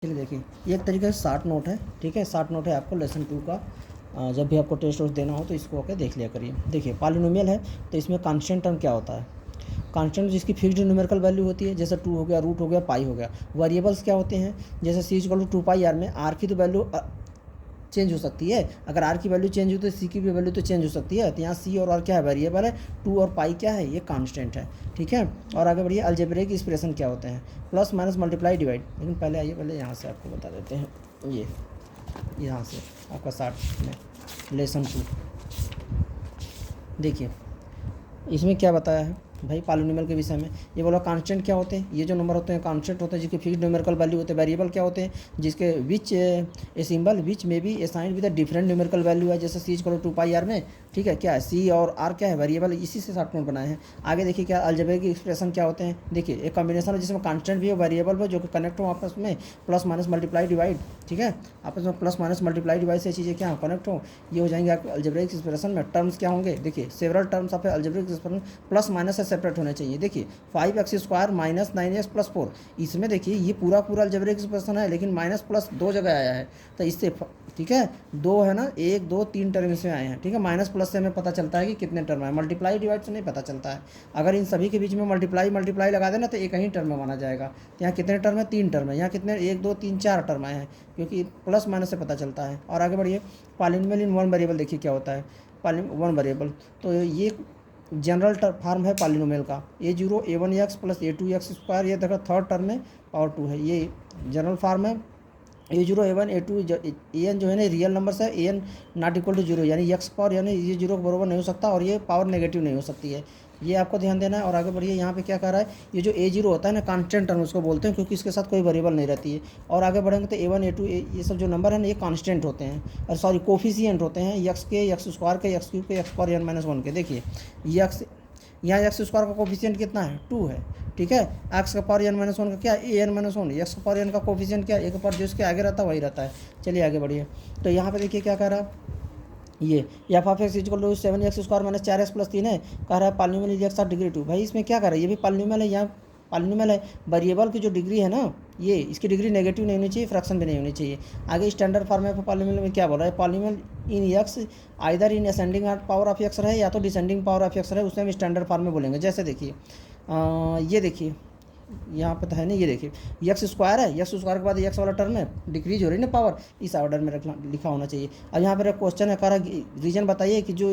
चलिए देखिए, ये एक तरीके से शार्ट नोट है, ठीक है। शार्ट नोट है आपको लेसन 2 का। जब भी आपको टेस्ट वोस्ट देना हो तो इसको आके देख लिया करिए। देखिए पॉलिनोमियल है तो इसमें कांस्टेंट टर्म क्या होता है, कांस्टेंट जिसकी फिक्स्ड न्यूमेरिकल वैल्यू होती है, जैसे 2 हो गया, रूट हो गया, पाई हो गया। वेरिएबल्स क्या होते हैं, जैसे सी इक्वल टू 2 पाई आर में आर की तो वैल्यू चेंज हो सकती है। अगर आर की वैल्यू चेंज हो तो सी की भी वैल्यू तो चेंज हो सकती है। तो यहाँ सी और आर क्या है, वेरिएबल है। 2 और पाई क्या है, ये कांस्टेंट है, ठीक है। और आगे बढ़िए, अलजेब्रिक एक्सप्रेशन क्या होते हैं, प्लस माइनस मल्टीप्लाई डिवाइड। लेकिन पहले आइए, पहले यहाँ से आपको बता देते हैं। ये यहाँ से आपका 60 में लेसन 2 देखिए, इसमें क्या बताया है भाई पॉलिनोमियल के विषय में। ये बोला कांस्टेंट क्या होते हैं, ये जो नंबर होते हैं कांस्टेंट होते हैं जिसके फिक्स्ड न्यूमेरिकल वैल्यू होते हैं। वेरिएबल क्या होते हैं, जिसके विच ए सिंबल विच में be assigned with a different numerical value है, जैसे सी इक्वल टू 2 पाई आर में, ठीक है। क्या है, सी और आर क्या है, वेरिएबल। इसी से शॉर्ट नोट बनाए हैं। आगे देखिए क्या अलजेब्रिक एक्सप्रेशन क्या होते हैं। देखिए एक कॉम्बिनेशन है जिसमें कांस्टेंट भी है, वेरिएबल भी, जो कि कनेक्ट हो आपस में, प्लस माइनस मल्टीप्लाई डिवाइड, ठीक है। आपस में प्लस माइनस मल्टीप्लाई डिवाइड से चीज़ें क्या कनेक्ट हो, ये हो जाएंगे आपके अलजेब्रिक एक्सप्रेशन में। टर्म्स क्या होंगे, देखिए several terms of algebraic expression plus minus से सेपरेट होने चाहिए। देखिए 5x² माइनस 9x प्लस 4, इसमें देखिए ये पूरा अलजेब्रिक एक्सप्रेशन है, लेकिन माइनस प्लस 2 जगह आया है, तो इससे ठीक है 2 है ना, 1 2 3 टर्म इसमें आए हैं, ठीक है। माइनस प्लस से हमें पता चलता है कि कितने टर्म है, मल्टीप्लाई डिवाइड से नहीं पता चलता है। अगर इन सभी के बीच में मल्टीप्लाई लगा देना तो एक ही टर्म में माना जाएगा। तो यहाँ कितने टर्म है, 3 टर्म है। यहाँ कितने, 1 2 3 4 टर्म आए हैं, क्योंकि प्लस माइनस से पता चलता है। और आगे बढ़िए, पॉलिनोमियल इन वन वेरिएबल देखिए क्या होता है, वन वेरिएबल। तो ये जनरल फॉर्म है पॉलिनोमियल का, a0 a1x प्लस a2x², ये देखो थर्ड टर्म में पावर 2 है, ये जनरल फॉर्म है। a0 a1 a2 an जो है ना रियल नंबर्स है, an नॉट इक्वल टू 0, यानी x पावर यानी ये 0 के बराबर नहीं हो सकता, और ये पावर नेगेटिव नहीं हो सकती है, ये आपको ध्यान देना है। और आगे बढ़िए, यहाँ पे क्या कह रहा है, ये जो a0 होता है ना, कांस्टेंट टर्म उसको बोलते हैं, क्योंकि इसके साथ कोई वेरिएबल नहीं रहती है। और आगे बढ़ेंगे तो a1 a2 ये सब जो नंबर है ना, ये कांस्टेंट होते हैं, और सॉरी कोफिशिएंट होते हैं, x के, x² के, x³ के, x पावर n-1 के। देखिए x, यहाँ x² का कोफिशिएंट कितना है, 2 है, ठीक है। x का पावर n-1 का क्या है, an-1, x का पावर n का कोफिशिएंट क्या है, एक पावर जो इसके आगे रहता है वही रहता है। चलिए आगे बढ़िए, तो यहाँ पे देखिए क्या कह रहा है, ये F of X equal to 7x² minus 4x plus 3 है, कह रहा है पॉलिनोमियल एक्स डिग्री 2। भाई इसमें क्या कर रहा है, ये भी पॉलिनोमियल है, यहाँ पॉलिनोमियल है। वेरिएबल की जो डिग्री है ना, ये इसकी डिग्री नेगेटिव नहीं होनी चाहिए, फ्रैक्शन भी नहीं होनी चाहिए। आगे स्टैंडर्ड फॉर्म है पॉलिनोमियल में क्या बोल रहा है, polynomial in x either in ascending power of x रहे या तो डिसेंडिंग पावर ऑफ एक्स रहे, उसमें हम स्टैंडर्ड फॉर्म में बोलेंगे। जैसे देखिए ये देखिए यहाँ पे तो है नहीं, ये देखिए x² है, x² के बाद x वाला टर्म है, डिक्रीज हो रही है ना पावर, इस ऑर्डर में लिखा होना चाहिए। अब यहाँ पर एक क्वेश्चन है, कह रहा रीजन बताइए कि जो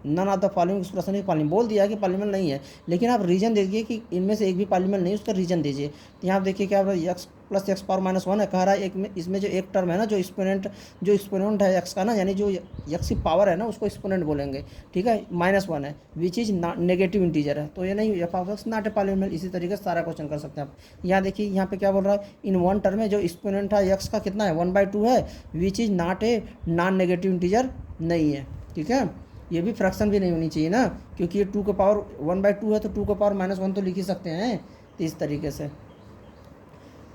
none of the following expression polynomial, बोल दिया कि पॉलिनोमियल नहीं है, लेकिन आप रीजन दीजिए कि इनमें से एक भी पॉलिनोमियल नहीं, उसका रीजन दीजिए। तो यहाँ आप देखिए क्या x प्लस x पावर -1 है, कह रहा है एक में, इसमें जो एक टर्म है ना, जो एक्सपोनेंट है x का ना, यानी जो x की पावर है ना, उसको एक्सपोनेंट बोलेंगे, ठीक है। -1 है, विच इज नेगेटिव इंटीजर है, तो ये नहीं, F of x not a polynomial. इसी तरीके से सारा क्वेश्चन कर सकते हैं आप। यहाँ देखिए यहाँ पे क्या बोल रहा है, इन वन टर्म में जो एक्सपोनेंट है x का कितना है, 1/2 है, which is not a non negative integer नहीं है, ठीक है। ये भी फ्रैक्शन भी नहीं होनी चाहिए ना, क्योंकि ये 2 का पावर 1/2 है, तो 2 का पावर -1 तो लिख ही सकते हैं। तो इस तरीके से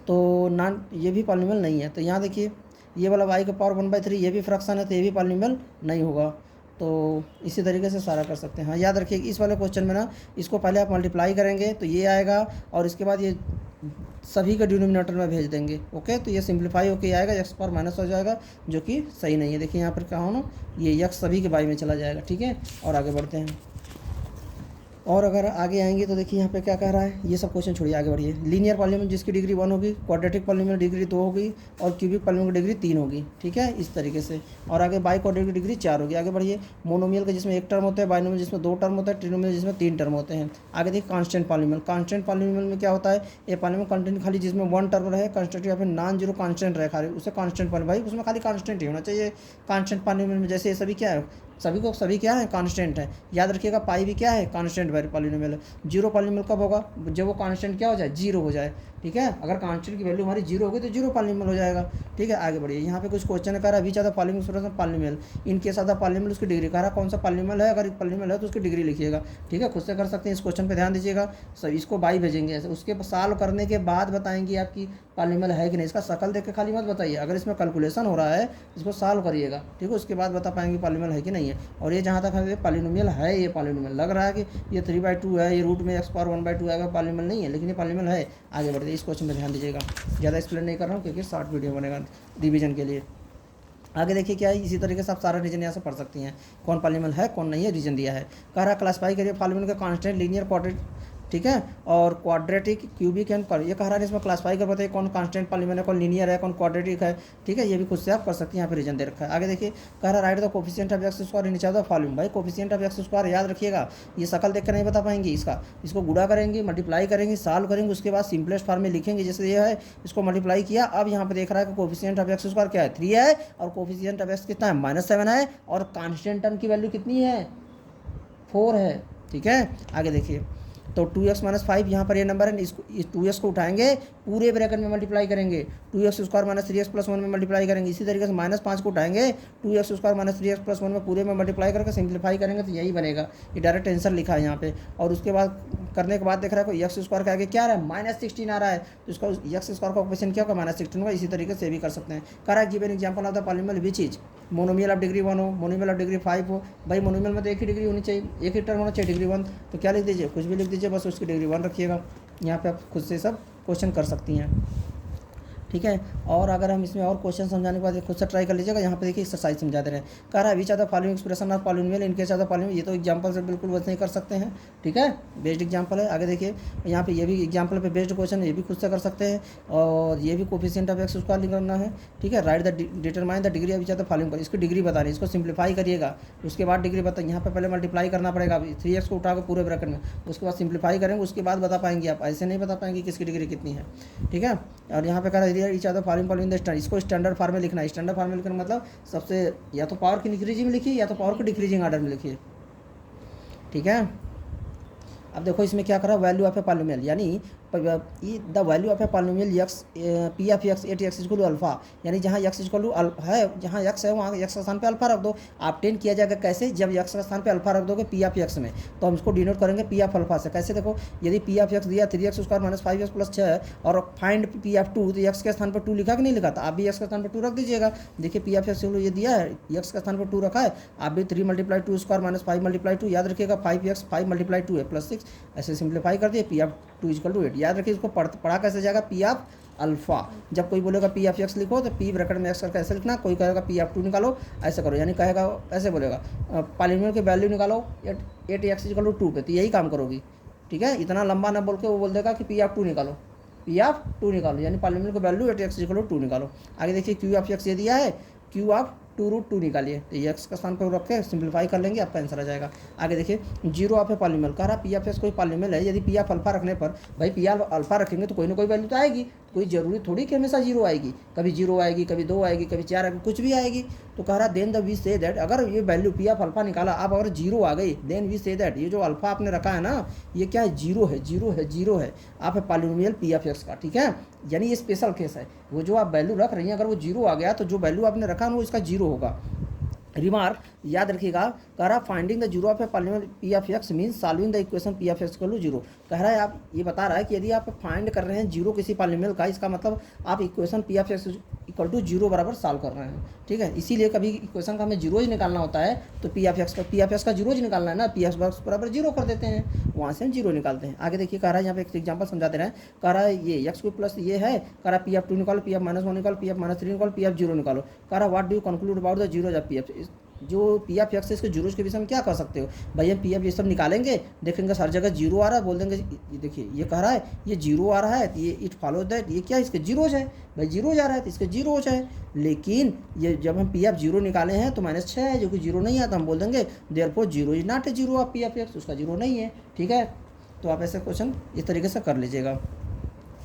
तो नॉन, ये भी पॉलिनोमियल नहीं है। तो यहाँ देखिए ये वाला y का पावर 1/3, ये भी फ्रैक्शन है, तो ये भी पॉलिनोमियल नहीं होगा। तो इसी तरीके से सारा कर सकते हैं। हाँ याद रखिए, इस वाले क्वेश्चन में ना, इसको पहले आप मल्टीप्लाई करेंगे तो ये आएगा, और इसके बाद ये सभी का डिनोमिनेटर में भेज देंगे, ओके। तो ये सिंप्लीफाई होकर आएगा, x पावर माइनस हो जाएगा, जो कि सही नहीं है। देखिए यहाँ पर क्या हो ना, ये x सभी के बाई में चला जाएगा, ठीक है। और आगे बढ़ते हैं, और अगर आगे आएंगे तो देखिए यहाँ पे क्या कह रहा है, ये सब क्वेश्चन छोड़िए, आगे बढ़िए। लीनियर पॉलिनोमियल जिसकी डिग्री 1 होगी, क्वाड्रेटिक पॉलिनोमियल डिग्री 2 होगी, और क्यूबिक पॉलिनोमियल की डिग्री 3 होगी, ठीक है, इस तरीके से। और आगे बाई क्वाड्रेटिक की डिग्री 4 होगी। आगे बढ़िए, मोनोमियल का जिसमें 1 टर्म होता है, बाइनोमियल जिसमें 2 टर्म होता है, ट्रिनोमियल जिसमें 3 टर्म होते हैं। आगे देखिए कांस्टेंट पॉलिनोमियल, कांस्टेंट पॉलिनोमियल में क्या होता है, ये पॉलिनोमियल कंटेंट खाली जिसमें 1 टर्म रहे, कांस्टेंट या फिर नॉन जीरो कांस्टेंट रहे खाली, उसे कांस्टेंट पॉलिनोमियल, भाई उसमें खाली कांस्टेंट ही होना चाहिए कांस्टेंट पॉलिनोमियल में। जैसे ये सभी क्या है, सभी क्या है, कांस्टेंट है। याद रखिएगा पाई भी क्या है, कांस्टेंट पॉलिनोमियल है। जीरो पॉलिनोमियल कब होगा, जब वो कांस्टेंट क्या हो जाए, 0 हो जाए, ठीक है। अगर कांस्टेंट की वैल्यू हमारी 0 होगी तो 0 पॉलिनोमियल हो जाएगा, ठीक है। आगे बढ़िए, यहाँ पे कुछ क्वेश्चन कर रहा है, which are the following expression polynomial, इनके साथ पॉलिनोमियल उसकी डिग्री, कह रहा कौन सा पॉलिनोमियल है, अगर पॉलिनोमियल है तो उसकी डिग्री लिखिएगा, ठीक है। खुद से कर सकते हैं, इस क्वेश्चन पर ध्यान दीजिएगा। सब इसको बाई भेजेंगे ऐसे, उसके सॉल्व करने के बाद बताएंगे आपकी पॉलीनोमियल है कि नहीं। इसका शकल देख के खाली मत बताइए, अगर इसमें कैलकुलेशन हो रहा है इसको सॉल्व करिएगा, ठीक है, उसके बाद बता पाएंगे पॉलीनोमियल है कि नहीं है। और ये जहाँ तक है पॉलीनोमियल है, ये पॉलीनोमियल लग रहा है कि ये 3/2 है, ये रूट में x पावर 1/2 आएगा, पॉलीनोमियल नहीं है, लेकिन ये पॉलीनोमियल है। आगे बढ़ते इस क्वेश्चन में ध्यान दीजिएगा, ज़्यादा एक्सप्लेन नहीं कर रहा हूँ क्योंकि शॉर्ट वीडियो बनेगा रिवीजन के लिए। आगे देखिए क्या है, इसी तरीके से आप सारा रीजन यहाँ से पढ़ सकती हैं, कौन पॉलीनोमियल है कौन नहीं है, रीजन दिया है। कह रहा क्लासिफाई करिए पॉलीनोमियल का कांस्टेंट, लीनियर, क्वाड्रेटिक, ठीक है, और क्वाड्रेटिक, क्यूबिक एंड पर, ये कह रहा है इसमें क्लासिफाई कर बताइए कौन कांस्टेंट पॉलीनोमियल है, कौन लीनियर है, कौन क्वाड्रेटिक है, ठीक है, ये भी खुद से आप कर सकते हैं, यहाँ पे रीजन दे रखा है। आगे देखिए कह रहा right the coefficient of x square in each of the following. भाई कोफिशिएंट ऑफ एक्स स्क्वायर याद रखिएगा, ये शकल देख कर नहीं बता पाएंगे, इसको गुणा करेंगे, मल्टीप्लाई करेंगे, सॉल्व करेंगे, उसके बाद सिंपलेस्ट फॉर्म में लिखेंगे, जैसे ये है इसको मल्टीप्लाई किया। अब यहाँ पे देख रहा है कि कोफिशिएंट ऑफ एक्स स्क्वायर क्या है, 3 है, और कोफिशिएंट ऑफ एक्स कितना है, -7 है, और कांस्टेंट टर्म की वैल्यू कितनी है, 4 है, ठीक है। आगे देखिए तो 2x - 5 यहाँ पर ये नंबर है, इसको इस 2x को उठाएंगे, पूरे ब्रैकेट में मल्टीप्लाई करेंगे, 2x² - 3x + 1 में मल्टीप्लाई करेंगे। इसी तरीके से -5 को उठाएंगे, 2x² - 3x + 1 में पूरे में मल्टीप्लाई करके सिंप्लीफाई करेंगे तो यही बनेगा। ये डायरेक्ट आंसर लिखा है यहाँ पे। और उसके बाद करने के बाद देख रहा है कोई x² के आगे क्या आ रहा है, -16 आ रहा है, तो इसको x² का कोफिशिएंट क्या होगा, -16 होगा। इसी तरीके से भी कर सकते हैं। कह रहा है given example of the polynomial which is monomial of degree 1 हो, मोनोमियल ऑफ डिग्री 5 हो। भाई मोनोमियल में तो एक ही डिग्री होनी चाहिए, एक ही टर्म होना चाहिए, डिग्री 1, तो क्या लिख दीजिए, कुछ भी लिख दीजिए, बस उसकी डिग्री 1 रखिएगा। यहाँ पे आप खुद से सब क्वेश्चन कर सकती हैं, ठीक है। और अगर हम इसमें और क्वेश्चन समझाने के बाद खुद से ट्राई कर लीजिएगा। यहाँ पे देखिए एक्सरसाइज समझा दे रहे हैं। कह रहा है which are the following expression of polynomial in case of the polynomial. ये तो एग्जांपल से बिल्कुल वैसे नहीं कर सकते हैं, ठीक है, बेस्ड एग्जांपल है। आगे देखिए यहाँ पे ये भी एग्जांपल पे बेस्ड क्वेश्चन, ये भी खुद से कर सकते हैं। और ये भी कोफिशिएंट ऑफ एक्स स्क्वायर निकालना है, ठीक है। Write the determine the degree of which are the following, इसकी डिग्री बता रही है, इसको सिंप्लीफाई करिएगा, उसके बाद डिग्री बता। यहाँ पे पहले मल्टीप्लाई करना पड़ेगा, 3x को उठा के पूरे ब्रैकेट में, उसके बाद सिंप्लीफाई करेंगे, उसके बाद बता पाएंगे आप, ऐसे नहीं बता पाएंगे किसकी डिग्री कितनी है, ठीक है। और यहाँ पे कह रहा है which are the following in the standard, इसको स्टैंडर्ड फॉर्म में लिखना है। स्टैंडर्ड फॉर्म में लिखना मतलब सबसे या तो पावर की इंक्रीजिंग में लिखिए या तो पावर की डिक्रीजिंग ऑर्डर में लिखिए, ठीक है। अब देखो इसमें क्या करा, वैल्यू ऑफ ए पॉलीनोमियल, यानी the value of a polynomial X P of X at X equal to alpha, यानी जहाँ एक्स इक्वल टू है, जहाँ एक्स है वहाँ एक्स का स्थान पे अल्फा रख दो। ऑब्टेन किया जाएगा कैसे, जब एक्स का स्थान पे अल्फा रख दोगे पी ऑफ एक्स में, तो हम इसको डिनोट करेंगे पी ऑफ अल्फा से। कैसे देखो, यदि पी ऑफ एक्स दिया 3x² - 5x + 6 और फाइंड पी ऑफ 2, तो एक्स के स्थान पर 2 लिखा कि नहीं लिखा, तो आप भी एक्स के स्थान पर 2 रख दीजिएगा। देखिए पी ऑफ एक्स ये दिया है, एक्स के स्थान पर 2 रखा है, आप भी 3 × 2² - 5 × 2, याद रखिएगा 5x 5 × 2 है +6, ऐसे सिंप्लीफाई कर दिए, पी ऑफ 2 = 8। याद रखिए इसको पढ़ा कैसे जाएगा, पी ऑफ अल्फा। जब कोई बोलेगा पी ऑफ एक्स लिखो तो पी ब्रैकेट में एक्स करके ऐसे लिखना, कोई कहेगा पी ऑफ 2 निकालो, ऐसे करो, यानी कहेगा ऐसे बोलेगा पॉलीनोमियल की वैल्यू निकालो 8x = 2 पे, तो यही काम करोगी, ठीक है। इतना लंबा ना बोल के वो बोल देगा कि पी ऑफ 2 निकालो, पी ऑफ 2 निकालो, यानी पॉलीनोमियल की वैल्यू 8x = 2 निकालो। आगे देखिए क्यू ऑफ एक्स ये दिया है, क्यू ऑफ 2√2 निकालिए, तो ये एक्स का स्थान पर रख के सिंप्लीफाई कर लेंगे, आपका आंसर आ जाएगा। आगे देखिए जीरो ऑफ ए पॉलीनोमियल, कह रहा पी ऑफ एक्स कोई पॉलीनोमियल है, यदि पी ऑफ अल्फा रखने पर, भाई पी ऑफ अल्फा रखेंगे तो कोई ना कोई वैल्यू तो आएगी, कोई जरूरी थोड़ी कि हमेशा जीरो आएगी, कभी जीरो आएगी, कभी 2 आएगी, कभी 4 आएगी, कुछ भी आएगी। तो कह रहा then the we say that, अगर ये वैल्यू पी ऑफ अल्फा निकाला, अब अगर जीरो आ गई, देन वी से दैट ये जो अल्फा आपने रखा है ना, ये क्या है, जीरो है, जीरो है, जीरो है, आप है पॉलीनोमियल पी ऑफ एक्स का, ठीक है। यानी ये स्पेशल केस है, वो जो आप वैल्यू रख रही हैं अगर वो जीरो आ गया तो जो वैल्यू आपने रखा है वो इसका जीरो होगा। रिमार्क याद रखिएगा, कह रहा finding the zero of a polynomial P of x means solving the equation P of x = 0। कह रहा है आप ये बता रहा है कि यदि आप फाइंड कर रहे हैं जीरो किसी पॉलीनोमियल का, इसका मतलब आप इक्वेशन पी ऑफ एक्स = 0 बराबर सॉल्व कर रहे हैं, ठीक है। इसीलिए कभी इक्वेशन का हमें जीरोज निकालना होता है तो पी ऑफ एक्स का जीरोज निकालना है ना, पी ऑफ एक्स = 0 कर देते हैं, वहाँ से हम जीरो निकालते हैं। आगे देखिए कह रहा है यहाँ पे एक एग्जाम्पल समझा दे रहे हैं, कह रहा है ये एक्स प्लस ये है, कह रहा पी ऑफ 2 निकालो, पी ऑफ -1 निकालो, पी ऑफ -3 निकालो, पी ऑफ 0 निकालो। कह रहा what do you conclude about the zeros of P of, जो पी ऑफ एक्स है इसके जीरोज के विषय में क्या कर सकते हो, भाई हम पी ऑफ ये सब निकालेंगे, देखेंगे हर जगह जीरो आ रहा है, बोल देंगे देखिए ये कह रहा है ये जीरो आ रहा है, तो ये इट फॉलो दैट ये क्या इसके जीरोज है, भाई जीरो जा रहा है तो इसके जीरोज है। लेकिन ये जब हम पी ऑफ 0 निकाले हैं तो -6 है, जो कि जीरो नहीं आता, हम बोल देंगे therefore zero is not A zero of P of x, उसका जीरो नहीं है, ठीक है। तो आप ऐसे क्वेश्चन इस तरीके से कर लीजिएगा।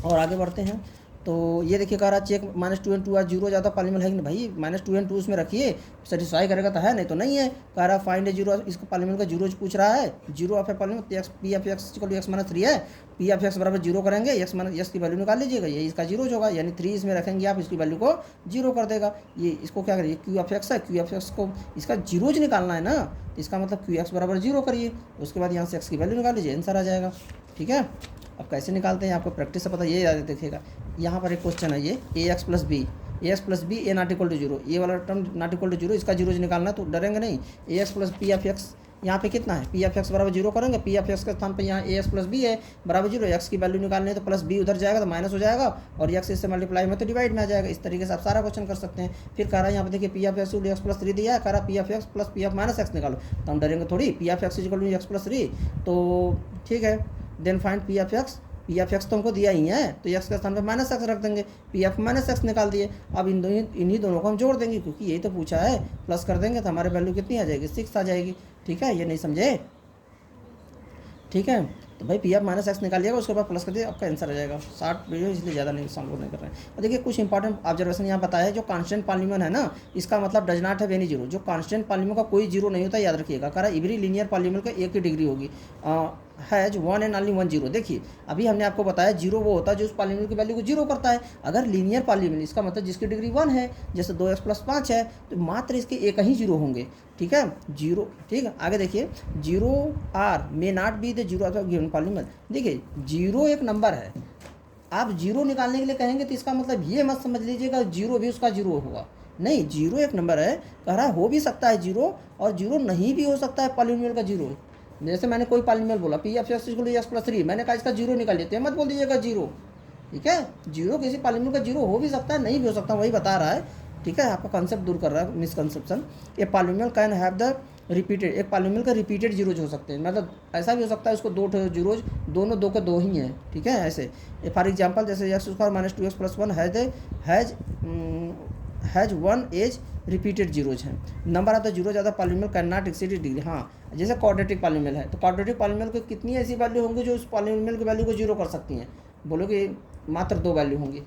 और आगे बढ़ते हैं तो ये देखिए कह रहा चेक -2 and 2 जीरो ज़्यादा पॉलीनोमियल है कि नहीं, भाई -2 and 2 उसमें रखिए, सेटिस्फाई करेगा तो है, नहीं तो नहीं है। कह रहा फाइंड ए जीरो, इसको पॉलीनोमियल का जीरो पूछ रहा है, zero of a polynomial P of x = x - 3 है, पी ऑफ एक्स बराबर जीरो करेंगे, एक्स की वैल्यू निकाल लीजिएगा, ये इसका जीरो होगा, यानी 3 इसमें रखेंगे आप, इसकी वैल्यू को जीरो कर देगा। ये इसको क्या करिए, क्यू ऑफ एक्स है, क्यू ऑफ एक्स को इसका जीरोज निकालना है ना, इसका मतलब क्यू एक्स बराबर जीरो करिए, उसके बाद यहाँ से एक्स की वैल्यू निकाल लीजिए, आंसर आ जाएगा, ठीक है। अब कैसे निकालते हैं आपको प्रैक्टिस से पता, ये याद देखिएगा यहाँ पर एक क्वेश्चन है ये A X plus B, A X plus B A not equal to zero, ये वाला term not equal to zero, इसका जीरो निकालना है तो डरेंगे नहीं। A X plus P F X, यहाँ पे कितना है, पी एफ एक्स बराबर जीरो करेंगे, पी एफ एक्स के स्थान पे यहाँ ए एक्स प्लस बी है बराबर जीरो, एक्स की वैल्यू निकालनी है तो प्लस बी उधर जाएगा तो माइनस हो जाएगा, और एक्स इससे मल्टीप्लाई में तो डिवाइड में आ जाएगा। इस तरीके से आप सारा क्वेश्चन कर सकते हैं। फिर कह रहा है यहाँ पे देखिए P F X X plus 3 दिया है, कह रहा P F X plus P F minus X निकालो, तो हम डरेंगे थोड़ी, P F X equal to X plus 3, तो ठीक है then find P F X, P F X तो हमको दिया ही है तो एक्स के स्थान पे माइनस एक्स रख देंगे, पी एफ माइनस एक्स निकाल दिए। अब इन्हीं दोनों को हम जोड़ देंगे क्योंकि यही तो पूछा है, प्लस कर देंगे तो हमारे वैल्यू कितनी आ जाएगी, 6 आ जाएगी। ठीक है, ये नहीं समझे, ठीक है। तो भाई पी एफ माइनस एक्स निकाल लिएगा, उसके बाद प्लस कर दिए, आपका आंसर आ जाएगा। 60 वीडियो इसलिए ज़्यादा नहीं सॉल्व नहीं कर रहे हैं। और देखिए कुछ इंपॉर्टेंट ऑब्जर्वेशन यहाँ बताया है, जो कांस्टेंट पॉलीनोमियल है ना, इसका मतलब does not have any zero, जो कांस्टेंट पॉलीनोमियल का कोई जीरो नहीं होता, याद रखिएगा। कह रहा है एवरी लीनियर पॉलीनोमियल का एक ही डिग्री होगी, has one and only one zero. देखिए अभी हमने आपको बताया जीरो वो होता है जो उस पॉलीनोमियल की वैल्यू को जीरो करता है। अगर लीनियर पॉलीनोमियल इसका मतलब जिसकी डिग्री 1 है, जैसे 2x प्लस 5 है, तो मात्र इसके एक ही जीरो होंगे। ठीक है, जीरो, ठीक है। आगे देखिए zero are may not be the zero of given polynomial. देखिए जीरो एक नंबर है, आप जीरो निकालने के लिए कहेंगे तो इसका मतलब ये मत समझ लीजिएगा जीरो भी उसका जीरो होगा, नहीं, जीरो एक नंबर है। कह रहा है हो भी सकता है जीरो और जीरो नहीं भी हो सकता है पॉलीनोमियल का जीरो। जैसे मैंने कोई पॉलीनोमियल बोला P F X equal to X plus 3, मैंने कहा इसका जीरो निकाल लेते हैं, मत बोल दीजिएगा जीरो। ठीक है, जीरो किसी पॉलीनोमियल का जीरो हो भी सकता है, नहीं भी हो सकता, वही बता रहा है। ठीक है, आपका कॉन्सेप्ट दूर कर रहा है, misconception. A polynomial can have the repeated, एक पॉलीनोमियल का रिपीटेड जीरोज हो सकते हैं, मतलब ऐसा भी हो सकता है उसको दो जीरोज, दोनों दो के दो ही हैं। ठीक है, ऐसे फॉर एग्जाम्पल जैसे X square minus 2x plus 1 has one as repeated zeros हैं। नंबर ऑफ द जीरो ज़्यादा polynomial can not exceed degree. हाँ, जैसे क्वाड्रेटिक पॉलीनोमियल है तो क्वाड्रेटिक पॉलीनोमियल की कितनी ऐसी वैल्यू होंगी जो उस पॉलीनोमियल की वैल्यू को जीरो कर सकती हैं, बोलो कि मात्र 2 वैल्यू होंगी।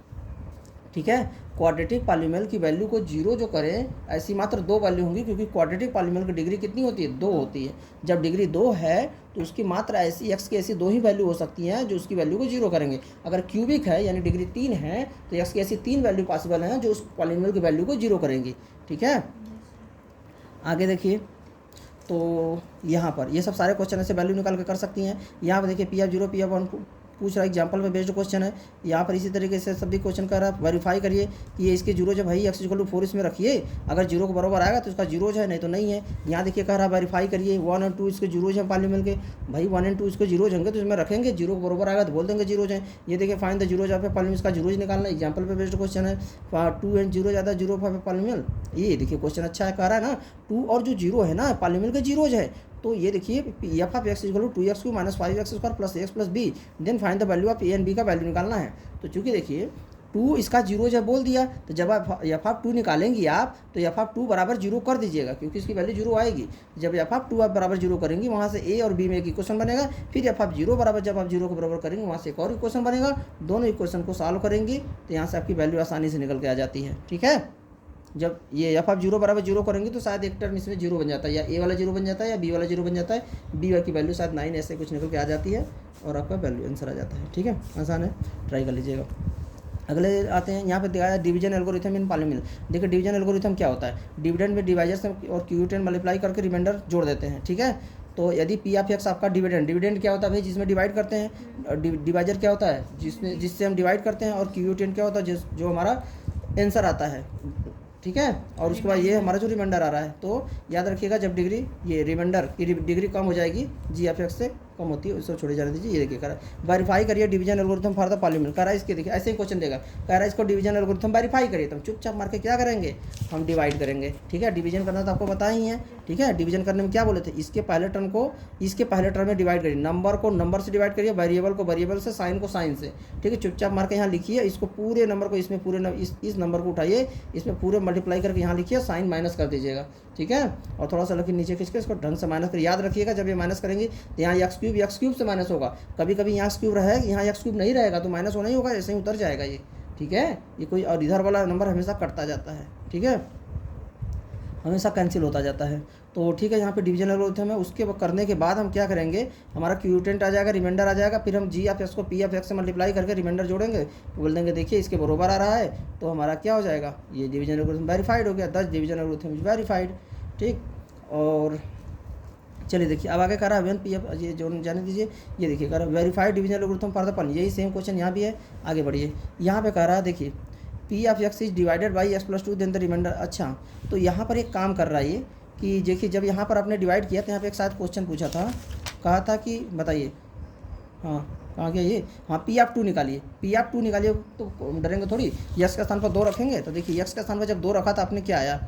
ठीक है, क्वाड्रेटिक पॉलीनोमियल की वैल्यू को जीरो जो करें ऐसी मात्र 2 वैल्यू होंगी, क्योंकि क्वाड्रेटिक पॉलीनोमियल की डिग्री कितनी होती है, 2 होती है। जब डिग्री 2 है तो उसकी मात्र ऐसी एक्स की ऐसी 2 ही वैल्यू हो सकती हैं जो उसकी वैल्यू को जीरो करेंगे। अगर क्यूबिक है यानी डिग्री 3 है तो एक्स की ऐसी 3 वैल्यू पॉसिबल हैं जो उस पॉलीनोमियल की वैल्यू को जीरो करेंगी। ठीक है, आगे देखिए, तो यहाँ पर ये सब सारे क्वेश्चन ऐसे वैल्यू निकाल के कर सकती हैं। यहाँ पर देखिए P F zero P F 1 पूछ रहा है, एग्जाम्पल में बेस्ड क्वेश्चन है। यहाँ पर इसी तरीके से सभी क्वेश्चन कर रहा है, वेरीफाई करिए कि ये इसके जीरो जो भाई एक्स इक्वल टू 4 इसमें रखिए, अगर जीरो को बराबर आएगा तो इसका जीरो है, नहीं तो नहीं है। यहाँ देखिए कह रहा है वेरीफाई करिए 1 और 2 इसके जीरो हैं पॉलीनोमियल के, भाई 1 और 2 इसके जीरो होंगे तो इसमें रखेंगे, जीरो को बराबर आएगा तो बोल देंगे जीरो हैं। ये देखिए फाइंड द जीरो जहाँ पे पॉलीनोमियल का जीरो निकालना, एग्जाम्पल पे बेस्ड क्वेश्चन है। 2 एंड जीरो ज़्यादा जीरो पॉलीनोमियल, ये देखिए क्वेश्चन अच्छा है, कह रहा है ना 2 और जो जीरो है ना पॉलीनोमियल के जीरोज है, तो ये देखिए F of X equal to 2x cube minus 5x square plus X plus B, then find the value of A and B का वैल्यू निकालना है। तो चूँकि देखिए 2 इसका जीरो जब बोल दिया तो जब आप एफ ऑफ 2 निकालेंगी आप तो एफ ऑफ 2 बराबर जीरो कर दीजिएगा, क्योंकि इसकी वैल्यू जीरो आएगी। जब एफ ऑफ 2 आप बराबर जीरो करेंगी वहाँ से ए और बी में एक इक्वेशन बनेगा, फिर एफ ऑफ 0 बराबर जब आप जीरो को बराबर करेंगे वहाँ से एक और इक्वेशन बनेगा, दोनों इक्वेशन को सॉल्व करेंगी तो यहाँ से आपकी वैल्यू आसानी से निकल के आ जाती है। ठीक है, जब ये एफ ऑफ 0 बराबर जीरो करेंगे तो शायद एक टर्म इसमें जीरो बन जाता है, या ए वाला जीरो बन जाता है या बी वाला जीरो बन जाता है, बी वाली की वैल्यू शायद 9 ऐसे कुछ निकल के आ जाती है और आपका वैल्यू आंसर आ जाता है। ठीक है, आसान है, ट्राई कर लीजिएगा। अगले आते हैं, यहाँ पे दिखाया डिवीजन एल्गोरिथम इन पॉलीनोमियल। देखिए डिवीजन एल्गोरिथम क्या होता है, डिविडेंड में डिवाइजर्स और क्यूटेंड मल्टीप्लाई करके रिमाइंडर जोड़ देते हैं। ठीक है, तो यदि पी ऑफ एक्स आपका डिविडेंड क्या होता है भाई, जिसमें डिवाइड करते हैं, डिवाइजर क्या होता है जिससे हम डिवाइड करते हैं, और क्यूटेंड क्या होता है जो हमारा आंसर आता है। ठीक है, और उसके बाद ये हमारा जो रिमाइंडर आ रहा है, तो याद रखिएगा जब डिग्री ये रिमाइंडर की डिग्री कम हो जाएगी जी एफ एक्स से कम होती है, उसको छोड़े जाने दीजिए। ये देखिए कह रहा है वेरीफाई करिए division algorithm for the polynomial, कह रहा है इसके देखिए ऐसे ही क्वेश्चन देगा, कह रहा है इसको डिवीजन एल्गोरिथम वेरीफाई करिए, तो हम चुपचाप मार के क्या करेंगे, हम डिवाइड करेंगे। ठीक है, डिवीजन करना तो आपको पता ही है। ठीक है, डिवीजन करने में क्या बोले थे, इसके पहले टर्म को इसके पहले टर्म में डिवाइड करिए, नंबर को नंबर से डिवाइड करिए, वेरिएबल को वेरिएबल से, साइन को साइन से। ठीक है, चुपचाप मार के यहाँ लिखिए, इसको पूरे नंबर को इसमें पूरे इस नंबर को उठाइए, इसमें पूरे मल्टीप्लाई करके यहाँ लिखिए, साइन माइनस कर दीजिएगा। ठीक है, और थोड़ा सा लेकिन नीचे खींच के इसको ढंग से माइनस कर, याद रखिएगा जब ये माइनस करेंगे तो यहाँ एक्स क्यूब से माइनस होगा, कभी कभी यहाँ एक्स क्यूब रहेगा, यहाँ एक्स क्यूब नहीं रहेगा तो माइनस होना ही होगा, ऐसे ही उतर जाएगा ये। ठीक है, ये कोई और इधर वाला नंबर हमेशा कटता जाता है। ठीक है, हमेशा कैंसिल होता जाता है। तो ठीक है, यहाँ पे डिवीजन एल्गोरिथम है, उसके करने के बाद हम क्या करेंगे, हमारा क्यूटेंट आ जाएगा, रिमाइंडर आ जाएगा, फिर हम जी ऑफ एक्स को पी ऑफ एक्स से मल्टीप्लाई करके रिमाइंडर जोड़ेंगे, बोल देंगे देखिए इसके बरोबर आ रहा है, तो हमारा क्या हो जाएगा, ये डिवीजन एल्गोरिथम वेरीफाइड हो गया, 10 डिवीजन एल्गोरिथम इज वेरीफाइड। ठीक, और चलिए देखिए अब आगे कह रहा है वेन पी एफ, ये जो जाने दीजिए, ये देखिए कह रहा है verified division algorithm for the following, यही सेम क्वेश्चन यहाँ भी है। आगे बढ़िए, यहाँ पे कह रहा है देखिए P of X is divided by X plus two then the remainder. अच्छा, तो यहाँ पर एक काम कर रहा है ये कि देखिए जब यहाँ पर आपने डिवाइड किया तो यहाँ पे एक साथ क्वेश्चन पूछा था, कहा था कि बताइए, हाँ कहाँ गया ये, हाँ पी ऑफ टू निकालिए, पी ऑफ टू निकालिए, तो डरेंगे थोड़ी, यक्स के स्थान पर 2 रखेंगे, तो देखिए यक्स के स्थान पर जब 2 रखा था आपने क्या आया,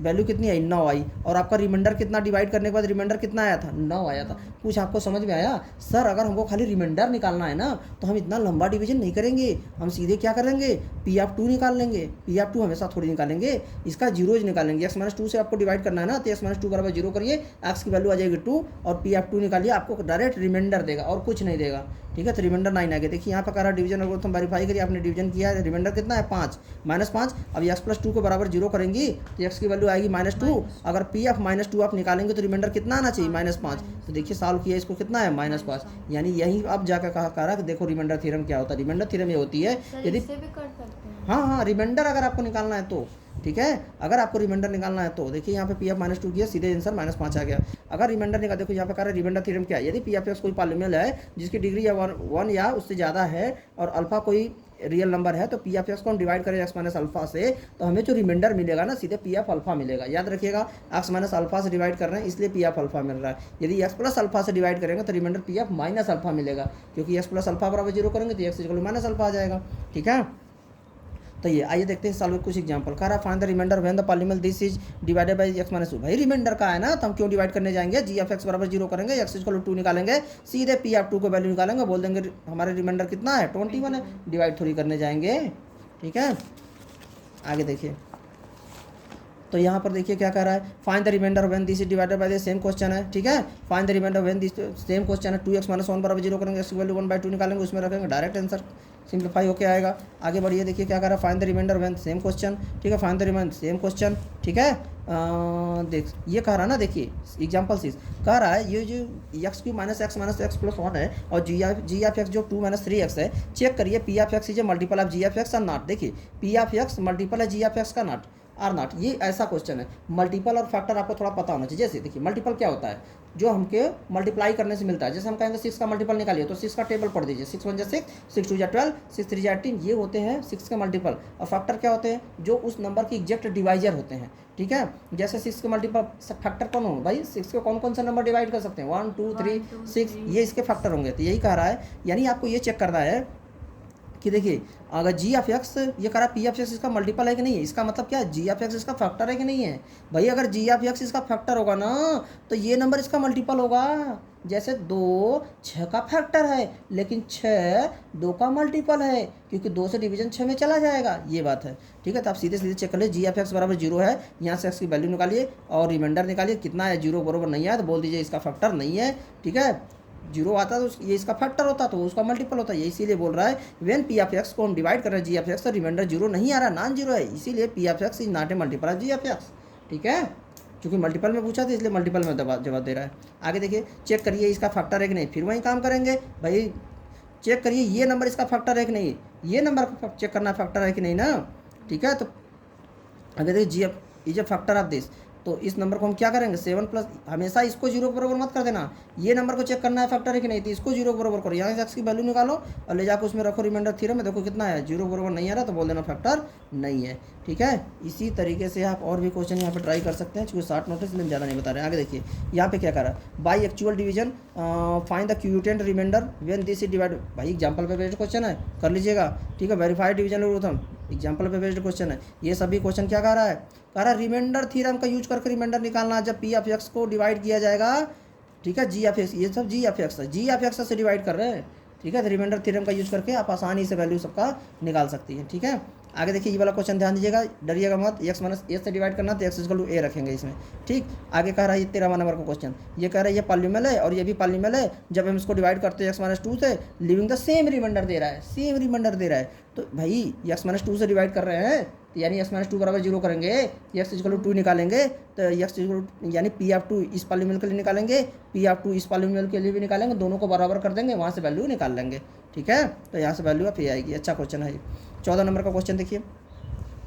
वैल्यू कितनी आई 9 आई, और आपका रिमाइंडर कितना डिवाइड करने के बाद रिमाइंडर कितना आया था 9 आया था। कुछ आपको समझ में आया? सर अगर हमको खाली रिमाइंडर निकालना है ना तो हम इतना लंबा डिवीजन नहीं करेंगे, हम सीधे क्या करेंगे पी ऑफ टू निकाल लेंगे। पी ऑफ टू हमेशा थोड़ी निकालेंगे, इसका जीरोज निकालेंगे। एक्स माइनस टू से आपको डिवाइड करना है ना, तो एक्स माइनस टू बराबर जीरो करिए, एक्स की वैल्यू आ जाएगी 2 और पी ऑफ टू निकालिए, आपको डायरेक्ट रिमाइंडर देगा और कुछ नहीं देगा। ठीक है, तो रिमाइंडर 9 आ गया। देखिए यहाँ पर कह रहा डिवीजन एल्गोरिथम वेरीफाई करिए, आपने डिवीजन किया है, रिमाइंडर कितना है 5 -5। अब एक्स प्लस 2 को बराबर जीरो करेंगी तो एक्स की वैल्यू आएगी -2। अगर पी ऑफ -2 आप निकालेंगे तो रिमाइंडर कितना आना चाहिए -5। तो देखिए सॉल्व किया, इसको कितना है -5, यानी यही अब जाकर कहा रहा कि देखो रिमाइंडर थ्योरम क्या होता है। रिमाइंडर थ्योरम ये होती है यदि, हाँ रिमाइंडर अगर आपको निकालना है तो, ठीक है, अगर आपको रिमाइंडर निकालना है तो देखिए यहाँ पे पी ऑफ -2 किया, सीधे आंसर -5 आ गया। अगर रिमाइंडर निकाल, देखो यहाँ पे कह रहा है रिमाइंडर थ्योरम क्या है, यदि पी ऑफ एक्स कोई पॉलीनोमियल है जिसकी डिग्री या 1 या उससे ज़्यादा है और अल्फा कोई रियल नंबर है, तो पी ऑफ एक्स को हम डिवाइड करें एक्स माइनस अल्फा से, तो हमें जो रिमाइंडर मिलेगा ना सीधे पी ऑफ अल्फा मिलेगा। याद रखिएगा एक्स माइनस अल्फा से डिवाइड कर रहे हैं इसलिए पी ऑफ अल्फा मिल रहा है। यदि एक्स प्लस अल्फा से डिवाइड करेंगे तो remainder P of minus alpha मिलेगा, क्योंकि एक्स प्लस अल्फा बराबर जीरो करेंगे तो एक्स इक्वल माइनस अल्फा आ जाएगा। ठीक है, तो ये आइए देखते हैं सॉल्व कुछ एग्जांपल। कह रहा find the remainder when the polynomial this is divided by X minus 2। भाई रिमाइंडर का है ना, तो हम क्यों डिवाइड करने जाएंगे, जी ऑफ एक्स बराबर जीरो करेंगे, एक्स इक्वल 2 निकालेंगे, सीधे पी ऑफ 2 को वैल्यू निकालेंगे, बोल देंगे हमारे रिमाइंडर कितना है 21 है, डिवाइड थोड़ी करने जाएंगे। ठीक है, आगे देखिए, तो यहाँ पर देखिए क्या कह रहा है, find the remainder when this is divided by the same question है। ठीक है, find the remainder when this same question है, 2x - 1 बराबर जीरो करेंगे, एक्स की वैल्यू 1/2 निकालेंगे, उसमें रखेंगे, डायरेक्ट आंसर सिंप्लीफाई होकर आएगा। आगे बढ़िए, देखिए क्या कह रहा है, find the remainder when same question. ठीक है, find the remainder same question. ठीक है, देख ये कह रहा है ना, देखिए एग्जाम्पल 6 कह रहा है ये जो x³ - x + 1 है और जी ऑफ एक्स जो 2 - 3x है, चेक करिए P of X is a multiple of G of X और नॉट। देखिए पी ऑफ एक्स मल्टीपल है जी ऑफ एक्स का नॉट आर नॉट, ये ऐसा क्वेश्चन है। मल्टीपल और फैक्टर आपको थोड़ा पता होना चाहिए। जैसे देखिए मल्टीपल क्या होता है, जो हमके मल्टीप्लाई करने से मिलता है। जैसे हम कहेंगे 6 का मल्टीपल निकालिए, तो 6 का टेबल पढ़ दीजिए, 6 × 1 = 6, 6 × 2 = 12, 6 × 3 = 18, ये होते हैं 6 के मल्टीपल। और फैक्टर क्या होते हैं, जो उस नंबर की एग्जैक्ट डिवाइजर होते हैं। ठीक है, जैसे 6 के मल्टीपल फैक्टर कौन हो भाई, 6 को कौन कौन सा नंबर डिवाइड कर सकते हैं, 1 2 3 6, ये इसके फैक्टर होंगे। तो यही कह रहा है, यानी आपको ये चेक करना है कि देखिए अगर जी ऑफ एक्स, ये कह रहा पी ऑफ एक्स इसका मल्टीपल है कि नहीं है, इसका मतलब क्या है जी ऑफ एक्स इसका फैक्टर है कि नहीं है। भाई अगर जी ऑफ एक्स इसका फैक्टर होगा ना तो ये नंबर इसका मल्टीपल होगा। जैसे 2 6 का फैक्टर है, लेकिन 6 2 का मल्टीपल है, क्योंकि 2 से डिवीजन 6 में चला जाएगा, ये बात है। ठीक है, तो आप सीधे सीधे चेक कर ले, जी ऑफ एक्स बराबर जीरो है, यहाँ से एक्स की वैल्यू निकालिए और रिमाइंडर निकालिए, कितना है जीरो बराबर नहीं है तो बोल दीजिए इसका फैक्टर नहीं है। ठीक है, जीरो आता तो ये इसका फैक्टर होता तो उसका मल्टीपल होता है, ये इसीलिए बोल रहा है व्हेन पी ऑफ एक्स को हम डिवाइड कर रहे हैं जी ऑफ एक्स तो रिमाइंडर जीरो नहीं आ रहा, नॉन जीरो है, इसीलिए P of X is not a multiple of G of X. ठीक है, क्योंकि मल्टीपल में पूछा था इसलिए मल्टीपल में जवाब दे रहा है। आगे देखिए, चेक करिए इसका फैक्टर है कि नहीं, फिर वही काम करेंगे भाई, चेक करिए ये नंबर इसका फैक्टर है कि नहीं, ये नंबर चेक करना फैक्टर है कि नहीं ना। ठीक है, तो अगर देखिए G of is a factor of this, तो इस नंबर को हम क्या करेंगे 7+, हमेशा इसको जीरो के बराबर मत कर देना, ये नंबर को चेक करना है फैक्टर है कि नहीं, तो इसको जीरो के बराबर करो, यहाँ से एक्स की वैल्यू निकालो और ले जाकर उसमें रखो रिमाइंडर थ्योरम में, देखो कितना है, जीरो बराबर नहीं आ रहा तो बोल देना फैक्टर नहीं है। ठीक है, इसी तरीके से आप और भी क्वेश्चन यहाँ पे ट्राई कर सकते हैं, क्योंकि शॉर्ट नोटिस में ज़्यादा नहीं बता रहे हैं। आगे देखिए यहाँ पे क्या कर रहा है, by actual division find the quotient remainder when this is divide. भाई एग्जाम्पल पे बेस्ड क्वेश्चन है, कर लीजिएगा। ठीक है, वेरीफाइड डिवीजन एल्गोरिथम एग्जाम्पल पे बेस्ड क्वेश्चन है। ये सभी क्वेश्चन क्या कह रहा है, कह रहा है रिमाइंडर थ्योरम का यूज करके रिमाइंडर निकालना जब पी ऑफ एक्स को डिवाइड किया जाएगा। ठीक है, जी ऑफ एक्स, ये सब जी ऑफ एक्स है, जी ऑफ एक्स से डिवाइड कर रहे हैं। ठीक है, तो रिमाइंडर थ्योरम का यूज करके आप आसानी से वैल्यू सबका निकाल सकती हैं। ठीक है, आगे देखिए ये वाला क्वेश्चन ध्यान दीजिएगा, डरिएगा मत, x - a से डिवाइड करना तो x = a रखेंगे इसमें। ठीक, आगे कह रहा है ये 13वां नंबर का क्वेश्चन, ये कह रहा है ये पॉलीनोमियल है और ये भी पॉलीनोमियल है, जब हम इसको डिवाइड करते हैं x - 2 से, लिविंग द सेम रिमाइंडर दे रहा है, सेम रिमाइंडर दे रहा है। तो भाई x - 2 से डिवाइड कर रहे हैं तो यानी x - 2 बराबर जीरो करेंगे, x = 2 निकालेंगे, तो x यानी पी ऑफ 2 इस पॉलीनोमियल के लिए निकालेंगे, पी ऑफ 2 इस पॉलीनोमियल के लिए भी निकालेंगे, दोनों को बराबर कर देंगे, वहाँ से वैल्यू निकाल लेंगे। ठीक है, तो यहाँ से वैल्यू आप ये आएगी। अच्छा क्वेश्चन है ये। 14 नंबर का क्वेश्चन देखिए,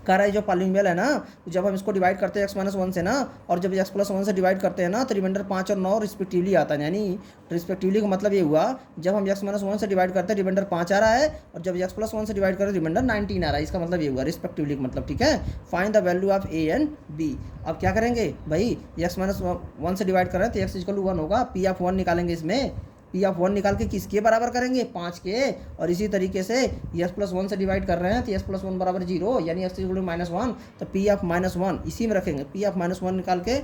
कह रहा है जो पॉलिनोमियल है ना, जब हम इसको डिवाइड करते हैं x माइनस वन से ना, और जब x प्लस वन से डिवाइड करते हैं ना, तो रिमाइंडर 5 और 9 रिस्पेक्टिवली आता है। यानी रिस्पेक्टिवली का मतलब ये हुआ, जब हम x माइनस वन से डिवाइड करते हैं रिमाइंडर 5 आ रहा है, और जब x प्लस वन से डिवाइड करते हैं रिमाइंडर 19 आ रहा है। इसका मतलब ये हुआ रिस्पेक्टिवली का मतलब, ठीक है। Find the value of a and b। अब क्या करेंगे भाई, x माइनस वन से डिवाइड कर रहे हैं तो x इक्वल टू 1 होगा, p ऑफ 1 निकालेंगे। इसमें पी ऑफ 1 निकाल के किसके बराबर करेंगे, 5 के। और इसी तरीके से एस प्लस वन से डिवाइड कर रहे हैं तो एस प्लस वन बराबर 0, यानी एक्स इक्वल टू -1, तो पी ऑफ -1 इसी में रखेंगे। पी ऑफ -1 निकाल के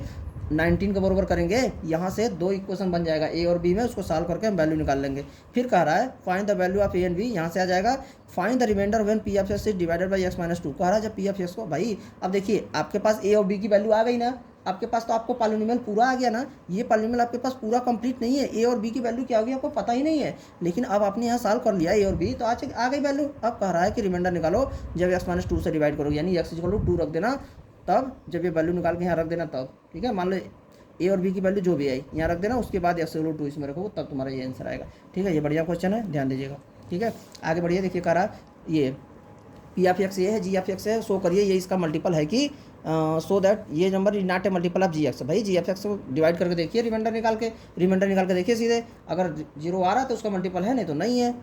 19 के बराबर करेंगे। यहाँ से 2 इक्वेशन बन जाएगा ए और बी में, उसको सॉल्व करके हम वैल्यू निकाल लेंगे। फिर कह रहा है find the value of A and B, यहाँ से आ जाएगा find the remainder when P of X is divided by X minus 2। कह रहा है जब पी ऑफ एक्स को, भाई अब देखिए आपके पास ए और बी की वैल्यू आ गई ना, आपके पास तो आपको पॉलिनोमियल पूरा आ गया ना। ये पॉलिनोमियल आपके पास पूरा कंप्लीट नहीं है, ए और बी की वैल्यू क्या होगी आपको पता ही नहीं है, लेकिन अब आपने यहाँ सॉल्व कर लिया ए और बी, तो आज आ गई वैल्यू। अब कह रहा है कि रिमाइंडर निकालो जब एक्स माइनस 2 से डिवाइड करोगे, यानी एक्स इक्वल टू 2 रख देना, तब जब ये वैल्यू निकाल के यहाँ रख देना तब, ठीक है। मान लो ए और बी की वैल्यू जो भी आई यहाँ रख देना, उसके बाद एक्स इक्वल टू 2 इसमें रखोगे, तब तुम्हारा ये आंसर आएगा, ठीक है। ये बढ़िया क्वेश्चन है, ध्यान दीजिएगा, ठीक है। आगे बढ़िए, देखिए कह रहा ये पी ऑफ एक्स ये है, जी ऑफ एक्स है, शो करिए ये इसका मल्टीपल है कि सो दैट ये number is not a multiple of G X. भाई जी ऑफ एक्स को डिवाइड करके देखिए, रिमाइंडर निकाल के देखिए सीधे, अगर 0 आ रहा है तो उसका मल्टीपल है, नहीं तो नहीं है,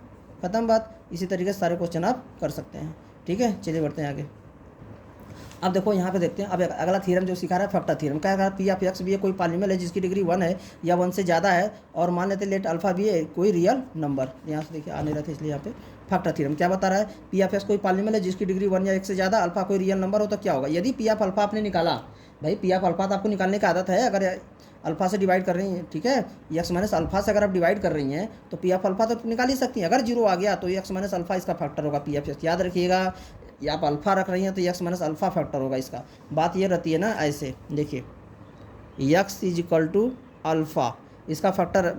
खत्म बात। इसी तरीके से सारे क्वेश्चन आप कर सकते हैं, ठीक है। चलिए बढ़ते हैं आगे। अब देखो यहाँ पे देखते हैं, अब अगला थ्योरम जो सिखा रहा है फैक्टर थ्योरम। क्या कहा, पी ऑफ एक्स भी है कोई पॉलिनोमियल है जिसकी डिग्री 1 है या 1 से ज़्यादा है, और मान लेते लेट अल्फा भी है कोई रियल नंबर। यहाँ से देखिए आ नहीं रहा था इसलिए यहाँ पे फैक्टर थ्योरम क्या बता रहा है, पी ऑफ एक्स कोई पॉलिनोमियल है जिसकी डिग्री 1 या 1 से ज़्यादा, अल्फा कोई रियल नंबर हो तो क्या होगा। यदि पी ऑफ अल्फा आपने निकाला, भाई पी ऑफ अल्फा तो आपको निकालने की आदत है, अगर अल्फा से डिवाइड कर रही हैं, ठीक है, एक्स माइनस अल्फा से अगर आप डिवाइड कर रही हैं तो पी ऑफ अल्फा तो निकाल ही सकती हैं। अगर 0 आ गया तो एक्स माइनस अल्फा इसका फैक्टर होगा पी ऑफ एक्स, याद रखिएगा। या आप अल्फा रख रही हैं तो एक्स माइनस अल्फा फैक्टर होगा इसका। बात ये रहती है ना, ऐसे देखिए X is equal to alpha, इसका फैक्टर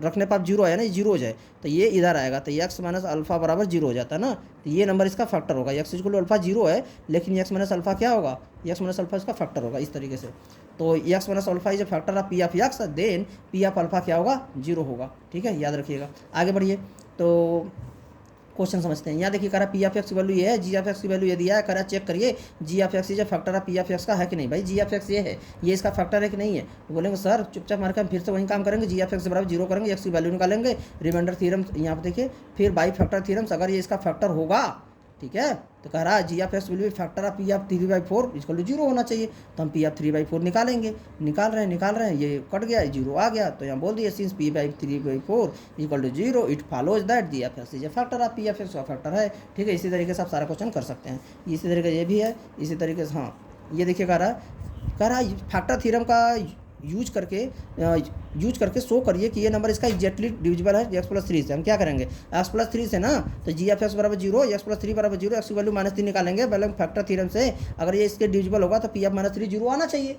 रखने पर आप 0 आया ना, 0 हो जाए तो ये इधर आएगा, तो एक्स माइनस अल्फा बराबर 0 हो जाता है ना, तो ये नंबर इसका फैक्टर होगा। एक्स इक्वल टू अल्फा 0 है, लेकिन एक्स माइनस अल्फा क्या होगा, एक्स माइनस अल्फा इसका फैक्टर होगा, इस तरीके से। तो x minus alpha is a factor of P of X, then P of alpha क्या होगा, 0 होगा, ठीक है, याद रखिएगा। आगे बढ़िए, तो क्वेश्चन समझते हैं। यहाँ देखिए कह रहा पी ऑफ एक्स की वैल्यू ये है, जी ऑफ एक्स की वैल्यू ये दिया है, कह रहा चेक करिए G of X is factor of P of X का है कि नहीं। भाई जी ऑफ एक्स ये है, ये इसका फैक्टर है कि नहीं है, तो बोलेंगे सर चुपचाप मार कर फिर से वही काम करेंगे, जी ऑफ एक्स बराबर 0 करेंगे, एक्स की वैल्यू निकालेंगे, रिमाइंडर थ्योरम यहाँ पे देखिए, फिर बाई फैक्टर थ्योरम्स, अगर ये इसका फैक्टर होगा, ठीक है, तो कह रहा है G of X will be factor of P of 3/4 equal to 0 होना चाहिए, तो हम पी ऑफ 3/4 निकालेंगे, निकाल रहे हैं, ये कट गया, 0 आ गया, तो यहाँ बोल दिए since P by 3/4 equal to 0 it follows that G of X is a factor of P of X का फैक्टर है, ठीक है। इसी तरीके से आप सारा क्वेश्चन कर सकते हैं, इसी तरीके ये भी है, इसी तरीके से। हाँ ये देखिए कह रहा है फैक्टर थ्योरम का यूज करके शो करिए कि ये नंबर इसका एग्जैक्टली डिविजिबल है एक्स प्लस 3 से। हम क्या करेंगे, एक्स प्लस 3 से ना, तो जी ऑफ एक्स बराबर 0, एक्स प्लस 3 बराबर 0, एक्स की वैल्यू -3 निकालेंगे पहले फैक्टर थ्योरम से। अगर ये इसके डिविजिबल होगा तो पी ऑफ -3 0 आना चाहिए,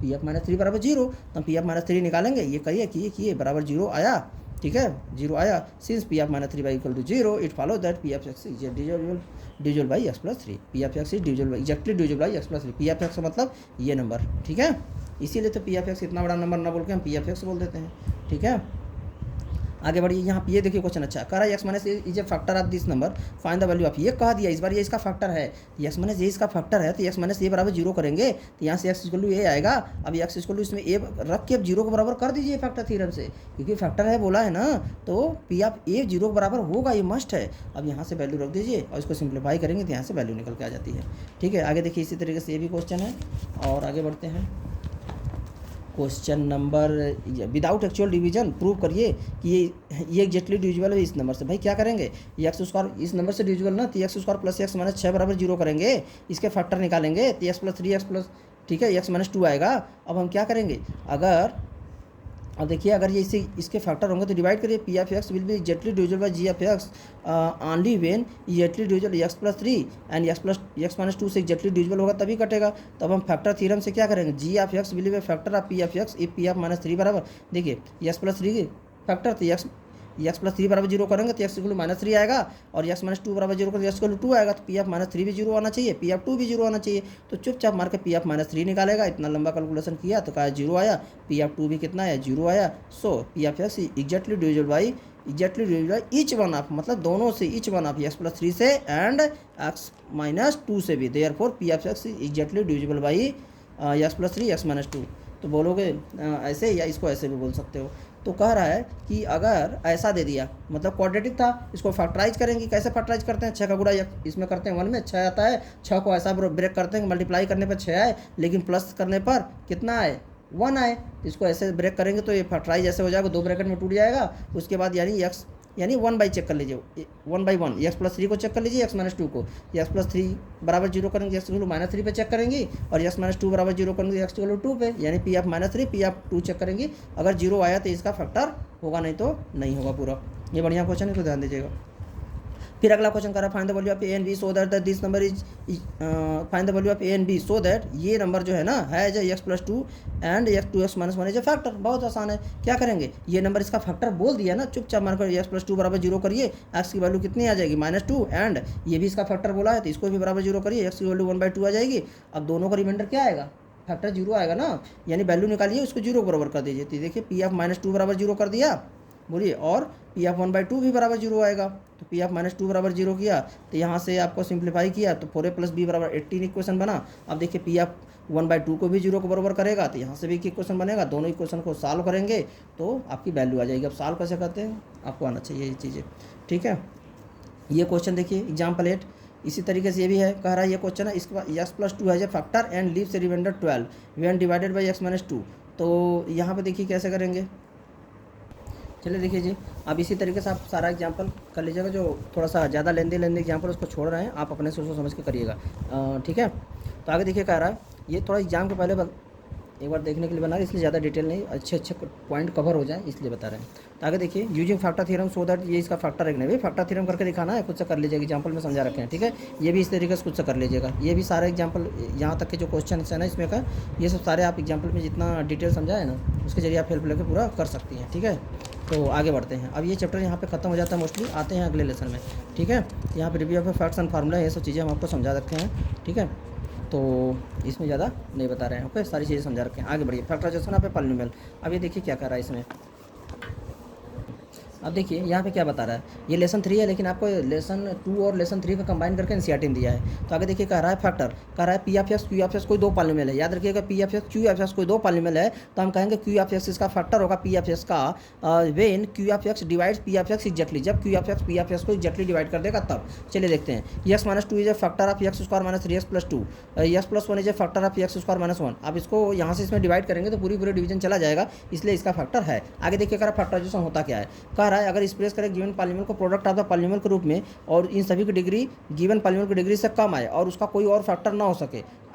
पी ऑफ -3 बराबर 0, तो पी ऑफ -3 निकालेंगे, ये करिए किए बराबर 0 आया, ठीक है, 0 आया, since P of -3 by equal to 0 it follow that P of X is divisible by X plus 3, P of X is divisible exactly divisible by X plus 3, P of X मतलब ये नंबर, ठीक है। इसीलिए तो P of x इतना बड़ा number ना बोल के हम पी ऑफ एक्स बोल देते हैं, ठीक है। आगे बढ़िए, यहाँ पे ये देखिए क्वेश्चन अच्छा कह रहा है x minus is a factor of this number, find the value of, ये कह दिया इस बार ये इसका फैक्टर है, एक्स माइनस ये इसका फैक्टर है, तो एक्स माइनस ये बराबर 0 करेंगे, तो यहाँ से एक्स इक्वल टू ए आएगा। अब एक्स इक्वल टू इसमें ए रख के अब 0 के बराबर कर दीजिए फैक्टर थ्योरम से, क्योंकि फैक्टर है बोला है ना, तो पी ऑफ ए 0 के बराबर होगा, ये मस्ट है। अब यहाँ से वैल्यू रख दीजिए और इसको सिंप्लीफाई करेंगे तो यहाँ से वैल्यू निकल के आ जाती है, ठीक है। आगे देखिए इसी तरीके से ये भी क्वेश्चन है, और आगे बढ़ते हैं। Question number, without actual division prove करिए कि ये एग्जैक्टली डिविजिबल है इस नंबर से। भाई क्या करेंगे, एक्स स्क्वायर इस नंबर से डिविजिबल ना, तो x square plus x minus 6 बराबर 0 करेंगे, इसके फैक्टर निकालेंगे, तो एक्स प्लस 3 एक्स प्लस, ठीक है, एक्स माइनस 2 आएगा। अब हम क्या करेंगे, अब देखिए अगर ये इसके फैक्टर होंगे तो डिवाइड करिए, P of X will be exactly divisible by G of X only when exactly divisible X plus 3 and X minus 2 से एग्जैक्टली डिविजिबल होगा तभी कटेगा। तो अब हम फैक्टर थ्योरम से क्या करेंगे, G of X will be factor of P of X if P of -3 बराबर, देखिए एक्स प्लस 3 फैक्टर, तो एक्स प्लस 3 बराबर 0 करेंगे तो एक्स इक्वल टू -3 आएगा, और एक्स माइनस 2 बराबर 0 करेंगे एक्स इक्वल टू 2 आएगा, तो पी ऑफ -3 भी 0 आना चाहिए, पी ऑफ 2 भी 0 आना चाहिए। तो चुपचाप मार के पी ऑफ -3 निकालेगा, इतना लंबा कैलकुलेशन किया तो कहा 0 आया, पी ऑफ 2 भी कितना है 0 आया। So P of X exactly divisible by exactly divisible by each one of, मतलब दोनों से, each one of X plus three से एंड एक्स माइनस टू से भी, therefore P of X exactly divisible by X plus three X minus two. तो बोलोगे ऐसे, या इसको ऐसे भी बोल सकते हो। तो कह रहा है कि अगर ऐसा दे दिया, मतलब क्वाड्रेटिक था, इसको फैक्टराइज करेंगे। कैसे फैक्टराइज करते हैं? 6 का गुणा इसमें करते हैं 1 में 6 आता है, 6 को ऐसा ब्रेक करते हैं, मल्टीप्लाई करने पर 6 आए, लेकिन प्लस करने पर कितना आए? 1 आए। इसको ऐसे ब्रेक करेंगे तो ये फैक्टराइज ऐसे हो जाएगा, 2 ब्रैकेट में टूट जाएगा। उसके बाद यानी एक्स, यानी 1 बाई चेक कर लीजिए, 1 बाई 1 एक्स प्लस थ्री को चेक कर लीजिए, एक्स माइनस टू को। एक्स प्लस थ्री बराबर जीरो करेंगे, एक्स इक्वल माइनस थ्री पे चेक करेंगे, और एक्स माइनस टू बराबर जीरो करेंगे, एक्स इक्वल टू पे, यानी P of minus three, P of two check करेंगे। अगर जीरो आया तो इसका फैक्टर होगा, नहीं तो नहीं होगा पूरा। ये बढ़िया क्वेश्चन है, तो ध्यान दीजिएगा। फिर अगला क्वेश्चन कर रहा है find the value of A and B so that this number is, find the value of A and B so that ये नंबर जो है ना है जो X plus two and X two X minus one is a factor. बहुत आसान है, क्या करेंगे? ये नंबर इसका फैक्टर बोल दिया ना, चुपचाप मारकर एक्स प्लस टू बराबर जीरो करिए, एक्स की वैल्यू कितनी आ जाएगी? माइनस टू, एंड ये भी इसका फैक्टर बोला है तो इसको भी बराबर जीरो करिए, एक्स की वैल्यू 1/2 आ जाएगी। अब दोनों का रिमाइंडर क्या आएगा? फैक्टर जीरो आएगा ना, यानी वैल्यू निकालिए, उसको जीरो बराबर कर दीजिए। तो देखिए पी ऑफ माइनस टू बराबर जीरो कर दिया, बोलिए, और पी ऑफ 1/2 भी बराबर जीरो आएगा। तो पी ऑफ माइनस टू बराबर जीरो किया, तो यहाँ से आपको सिंप्लीफाई किया तो 4a प्लस बी बराबर 18 इक्वेशन बना। अब देखिए पी ऑफ 1/2 को भी जीरो को बराबर करेगा, तो यहाँ से भी इक्वेशन बनेगा। दोनों इक्वेशन को सॉल्व करेंगे तो आपकी वैल्यू आ जाएगी। अब सॉल्व कैसे करते हैं आपको आना चाहिए ये चीज़ें, ठीक है। ये क्वेश्चन देखिए एग्जाम्पल 8, इसी तरीके से ये भी है, कह रहा है ये क्वेश्चन है, इसके बाद एक्स प्लस टू है जो factor and leaves a remainder 12 when divided by X minus two. तो यहाँ पे देखिए कैसे करेंगे, चलिए देखिए जी। अब इसी तरीके से आप सारा एग्जाम्पल कर लीजिएगा, जो थोड़ा सा ज़्यादा लेंदी एग्जाम्पल उसको छोड़ रहे हैं, आप अपने से उसको समझ के करिएगा, ठीक है। तो आगे देखिए कह रहा है, ये थोड़ा एग्जाम के पहले एक बार देखने के लिए बना रहे, इसलिए ज़्यादा डिटेल नहीं, अच्छे पॉइंट कवर हो जाए इसलिए बता रहे हैं। तो आगे देखिए, using factor theorem so that, ये इसका फैक्टर एक नहीं भाई, फैक्टर थ्योरम करके दिखाना है, खुद से कर लीजिएगा, एग्जाम्पल में समझा रखे हैं, ठीक है। ये भी इस तरीके से खुद से कर लीजिएगा। ये भी सारे एग्जाम्पल यहाँ तक के जो क्वेश्चन है ना इसमें का, ये सब सारे आप एग्जाम्पल में जितना डिटेल समझा है ना, उसके जरिए आप हेल्प लेकर पूरा कर सकती हैं, ठीक है। तो आगे बढ़ते हैं। अब ये चैप्टर यहाँ पे खत्म हो जाता है मोस्टली, आते हैं अगले लेसन में, ठीक है। यहाँ पे review of facts and formula, ये सब चीज़ें हम आपको समझा रखे हैं, ठीक है। तो इसमें ज़्यादा नहीं बता रहे हैं, ओके, सारी चीज़ें समझा रखे हैं। आगे बढ़िए, फैक्टराइजेशन ऑफ ए पॉलिनोमियल। अब ये देखिए क्या कर रहा है इसमें। अब देखिए यहाँ पे क्या बता रहा है, ये लेसन 3 है, लेकिन आपको लेसन 2 और लेसन 3 का कंबाइन करके एनसीईआरटी में दिया है। तो आगे देखिए कह रहा है फैक्टर, कह रहा है P of X Q of X कोई दो पॉलिनोमियल है। याद रखिएगा P of X Q of X कोई दो पॉलिनोमियल है, तो हम कहेंगे क्यू ऑफ एक्स इसका फैक्टर होगा पी ऑफ एक्स का when Q of X divides P of X exactly, जब Q of X P of X को एग्जैक्टली डिवाइड कर देगा तब। चलिए देखते हैं, X minus two is a factor of x square minus 3x plus two, X plus one is a factor of x square minus 1। अब इसको यहाँ से इसमें डिवाइड करेंगे तो पूरी डिवीजन चला जाएगा, इसलिए इसका फैक्टर है। आगे देखिए कह रहा है फैक्टराइजेशन होता क्या है, कह रहा है अगर एक्सप्रेस करें गिवन पॉलिनोमियल को प्रोडक्ट ऑफ द पॉलिनोमियल के रूप में, और इन सभी की डिग्री गिवन पॉलिनोमियल की डिग्री से कम आए और उसका कोई और फैक्टर ना हो सके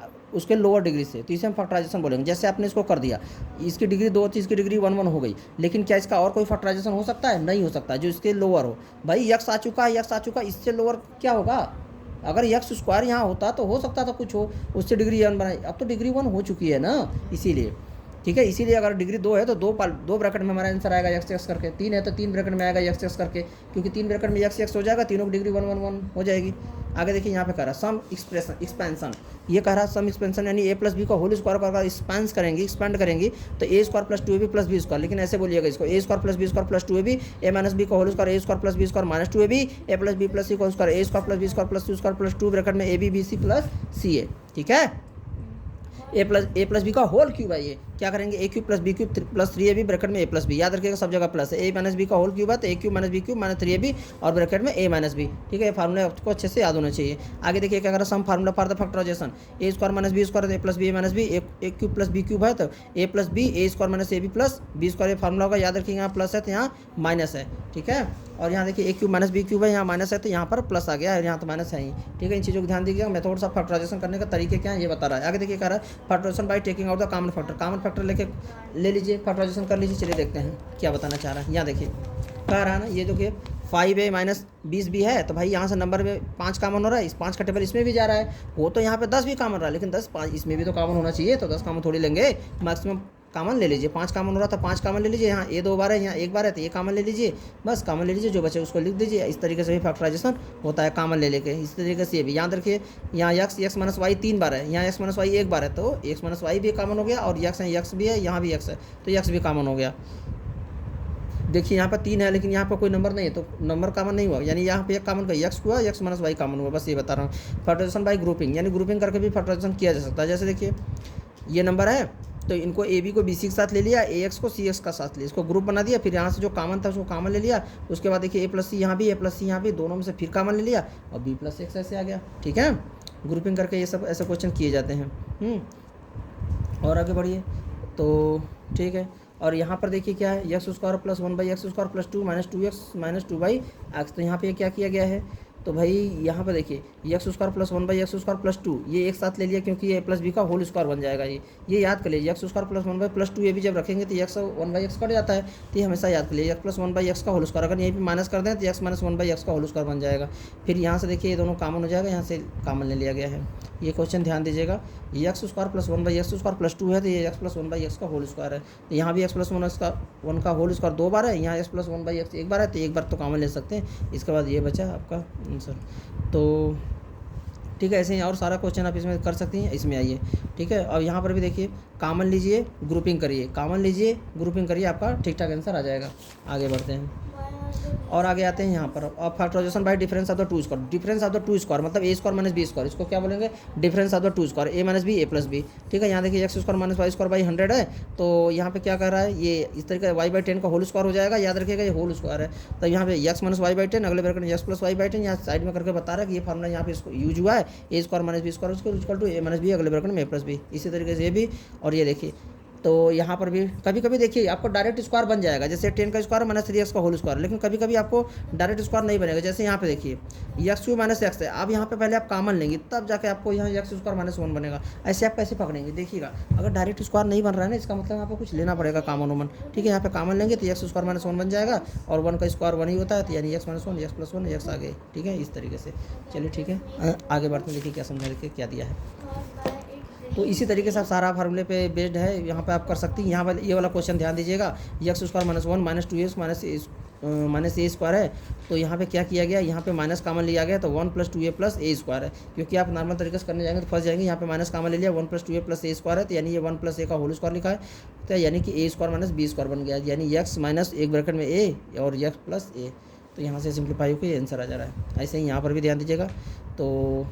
उसके लोअर डिग्री से, तो इसे हम फैक्टराइजेशन बोलेंगे। जैसे आपने इसको कर दिया, इसकी डिग्री 2 थी, इसकी डिग्री 1 हो गई, लेकिन क्या इसका और कोई फैक्टराइजेशन हो सकता है? नहीं हो सकता, जो इसके लोअर हो। भाई यक्स आ चुका है, यक्स आ चुका, इससे लोअर क्या होगा? अगर यक्स स्क्वायर यहाँ होता तो हो सकता था कुछ हो, उससे डिग्री 1 बनाई, अब तो डिग्री 1 हो चुकी है ना, इसीलिए, ठीक है। इसीलिए अगर डिग्री 2 है तो दो ब्रैकेट में हमारा आंसर आएगा एक्स एक्स करके, 3 है तो 3 ब्रैकेट में आएगा एक्स एक्स करके, क्योंकि 3 ब्रैकेट में एक्स एक्स हो जाएगा, तीनों की डिग्री 1 1 1 हो जाएगी। आगे देखिए यहाँ पे कह रहा है सम एक्सपेंशन, ये कह रहा है सम एक्सपेंशन, यानी ए प्लस बी का होल स्क्वायर का एक्सपेंड करेंगे तो A square plus 2ab plus B square, लेकिन ऐसे बोलिएगा इसको, A square plus B square plus 2ab, A minus B का whole square, A square plus B square minus 2ab, A plus B plus C का square, A square plus B square plus C square plus 2 bracket में A B B C plus सी ए, ठीक है। A plus B का whole cube है, ये क्या करेंगे, A cube plus B cube plus 3ab bracket में ए प्लस बी, याद रखिएगा सब जगह प्लस है। ए माइनस बी का होल क्यूब है तो A cube minus B cube minus 3ab और ब्रैकेट में ए माइनस बी, ठीक है। ये फार्मूला आपको अच्छे से याद होना चाहिए। आगे देखिए क्या कर रहा है, some formula for the factorization, A square minus B square, A plus B A minus B, A cube plus B cube है तो A plus B, A square minus A B plus B square, ये formula होगा। याद रखिए यहाँ plus है तो यहाँ माइनस है, ठीक है। और यहाँ देखिए ए क्यूब माइनस बी क्यूब है, यहाँ माइनस है तो यहाँ पर प्लस आ गया है, यहाँ तो माइनस है ही, ठीक है। इन चीज़ों को ध्यान दीजिएगा। मेथड्स ऑफ फैक्टराइजेशन करने का तरीके क्या है ये बता रहा है। आगे देखिए कह रहा है factorization by taking out the common factor लेके ले लीजिए, फैक्टराइजेशन कर लीजिए। चलिए देखते हैं क्या बताना चाह रहा है। यहाँ देखिए कह रहा है ना, ये जो कि 5a माइनस 20b है, तो भाई यहाँ से नंबर में 5 कॉमन हो रहा है, इस 5 का टेबल इसमें भी जा रहा है, वो तो यहाँ पे 10 भी कॉमन रहा है, लेकिन 10 5 इसमें भी तो कॉमन होना चाहिए, तो 10 कॉमन थोड़ी लेंगे, मैक्सिमम कॉमन ले लीजिए। 5 कॉमन हो रहा था, 5 कॉमन ले लीजिए। यहाँ ए 2 बार है, यहाँ 1 बार है, तो ये कॉमन ले लीजिए, बस कॉमन ले लीजिए, जो बचे उसको लिख दीजिए। इस तरीके से भी फैक्टराइजेशन होता है कॉमन ले लेके। इस तरीके से ये भी याद रखिए, यहाँ एक्स माइनस वाई 3 बार है, यहाँ एक्स माइनस वाई 1 बार है, तो एक्स माइनस वाई भी कॉमन हो गया, और एक्स भी है, यहाँ भी एक्स है तो एक्स भी कॉमन हो गया। देखिए यहाँ पर 3 है लेकिन यहाँ पर कोई नंबर नहीं है तो नंबर कॉमन नहीं हुआ, यानी यहाँ पे एक कॉमन का एक्स हुआ, एक्स माइनस वाई कॉमन हुआ, बस ये बता रहा हूँ। फैक्टराइजेशन बाई ग्रुपिंग, यानी ग्रुपिंग करके भी फैक्टराइजेशन किया जा सकता है। जैसे देखिए ये नंबर है तो इनको ए बी को बी सी के साथ ले लिया, ए एक्स को सी एक्स का साथ लिया, इसको ग्रुप बना दिया, फिर यहाँ से जो कॉमन था उसको कॉमन ले लिया, उसके बाद देखिए ए प्लस सी यहाँ भी, ए प्लस सी यहाँ भी, दोनों में से फिर कॉमन ले लिया और बी प्लस एक्स ऐसे आ गया। ठीक है, ग्रुपिंग करके ये सब ऐसे क्वेश्चन किए जाते हैं। और आगे बढ़िए तो ठीक है। और यहाँ पर देखिए क्या है, X square plus 1/x² plus 2 minus 2x minus 2/x। तो यहाँ पे क्या किया गया है, तो भाई यहाँ पर देखिए X square plus 1/x² plus 2 ये एक साथ ले लिया क्योंकि ए प्लस बी का होल स्क्वायर बन जाएगा। ये याद कर लीजिए, एक्स स्क्वायर प्लस 1/+2 ये भी जब रखेंगे तो एक्स 1/x कट जाता है, तो ये हमेशा याद कर लीजिए एक्स प्लस 1/x का होल स्क्वायर, अगर यहीं पे माइनस कर दें तो एक्स माइनस 1/x का होल स्क्वायर बन जाएगा। फिर यहाँ से देखिए ये दोनों कॉमन हो जाएगा, यहाँ से कॉमन ले लिया गया है। ये क्वेश्चन ध्यान दीजिएगा, ये x square plus 1/x² plus 2 है तो ये एक्स प्लस 1/x का होल स्क्वायर है, तो यहाँ भी एक्स प्लस 1 का होल स्क्वायर 2 बार है, यहाँ एक्स प्लस 1/x एक बार है, तो एक बार तो कॉमन ले सकते हैं। इसके बाद ये बचा आपका आंसर। तो ठीक है, ऐसे ही और सारा क्वेश्चन आप इसमें कर सकती हैं। इसमें आइए, ठीक है। अब यहाँ पर भी देखिए कॉमन लीजिए, ग्रुपिंग करिए, कॉमन लीजिए, ग्रुपिंग करिए, आपका ठीक ठाक आंसर आ जाएगा। आगे बढ़ते हैं और आगे आते हैं यहाँ पर। अब factorization by difference of the two square, difference of the two square मतलब A square minus B square, इसको क्या बोलेंगे, difference of the two square, A minus B A plus B. ठीक है, यहाँ देखिए X square minus Y square by 100 है, तो यहाँ पे क्या कर रहा है, ये इस तरीके वाई बाई 10 का होल स्क्वायर हो जाएगा, याद रखिएगा ये होल स्क्वायर है। तो यहाँ पे एक्स माइनस वाई बाई 10, अगले ब्रैकेट में एक्स प्लस वाई बाई 10, यहाँ साइड में करके बता रहा है कि ये फार्मूला यहाँ पे इसको यूज हुआ है, A square minus B square equal to A minus B, अगले ब्रैकेट में ए प्लस बी। इसी तरीके से ये भी, और ये देखिए तो यहाँ पर भी कभी कभी देखिए आपको डायरेक्ट स्क्वायर बन जाएगा, जैसे 10 का स्क्वायर माइनस 3x का होल स्क्वायर, लेकिन कभी कभी आपको डायरेक्ट स्क्वायर नहीं बनेगा। जैसे यहाँ पे देखिए x³ माइनस एक्स है, अब यहाँ पे पहले आप कॉमन लेंगे तब जाके आपको यहाँ x² माइनस 1 बनेगा। ऐसे आप कैसे पकड़ेंगे, देखिएगा अगर डायरेक्ट स्क्वायर नहीं बन रहा है ना, इसका मतलब आपको कुछ लेना पड़ेगा कॉमन वमन। ठीक है, यहाँ पे कॉमन लेंगे तो x² माइनस 1 बन जाएगा, और 1 का स्क्वायर 1 ही होता है, तो यानी x minus 1 x plus 1 x आ गए। ठीक है, इस तरीके से चलिए ठीक है आगे बढ़ते हैं। देखिए क्या समझा रखे, क्या दिया है। तो इसी तरीके से आप सारा फार्मूले पे बेस्ड है, यहाँ पे आप कर सकती हैं। यहाँ पर ये वाला क्वेश्चन ध्यान दीजिएगा, X square minus 1 minus 2x minus A square है, तो यहाँ पे क्या किया गया, यहाँ पे माइनस कॉमन लिया गया, तो 1 + 2a + a स्क्वायर है, क्योंकि आप नॉर्मल तरीके से करने जाएंगे तो फंस जाएंगे। यहाँ पे माइनस कॉमन ले लिया, 1 + 2a + a स्क्वायर है, तो यानी ये 1 + a का होल स्क्वायर लिखा है, तो यानी कि a square minus b square बन गया, यानी x माइनस एक ब्रैकेट में a और x प्लस a। तो यहाँ से सिंप्लीफाई होकर ये आंसर आ जा रहा है। ऐसे ही यहाँ पर भी ध्यान दीजिएगा, तो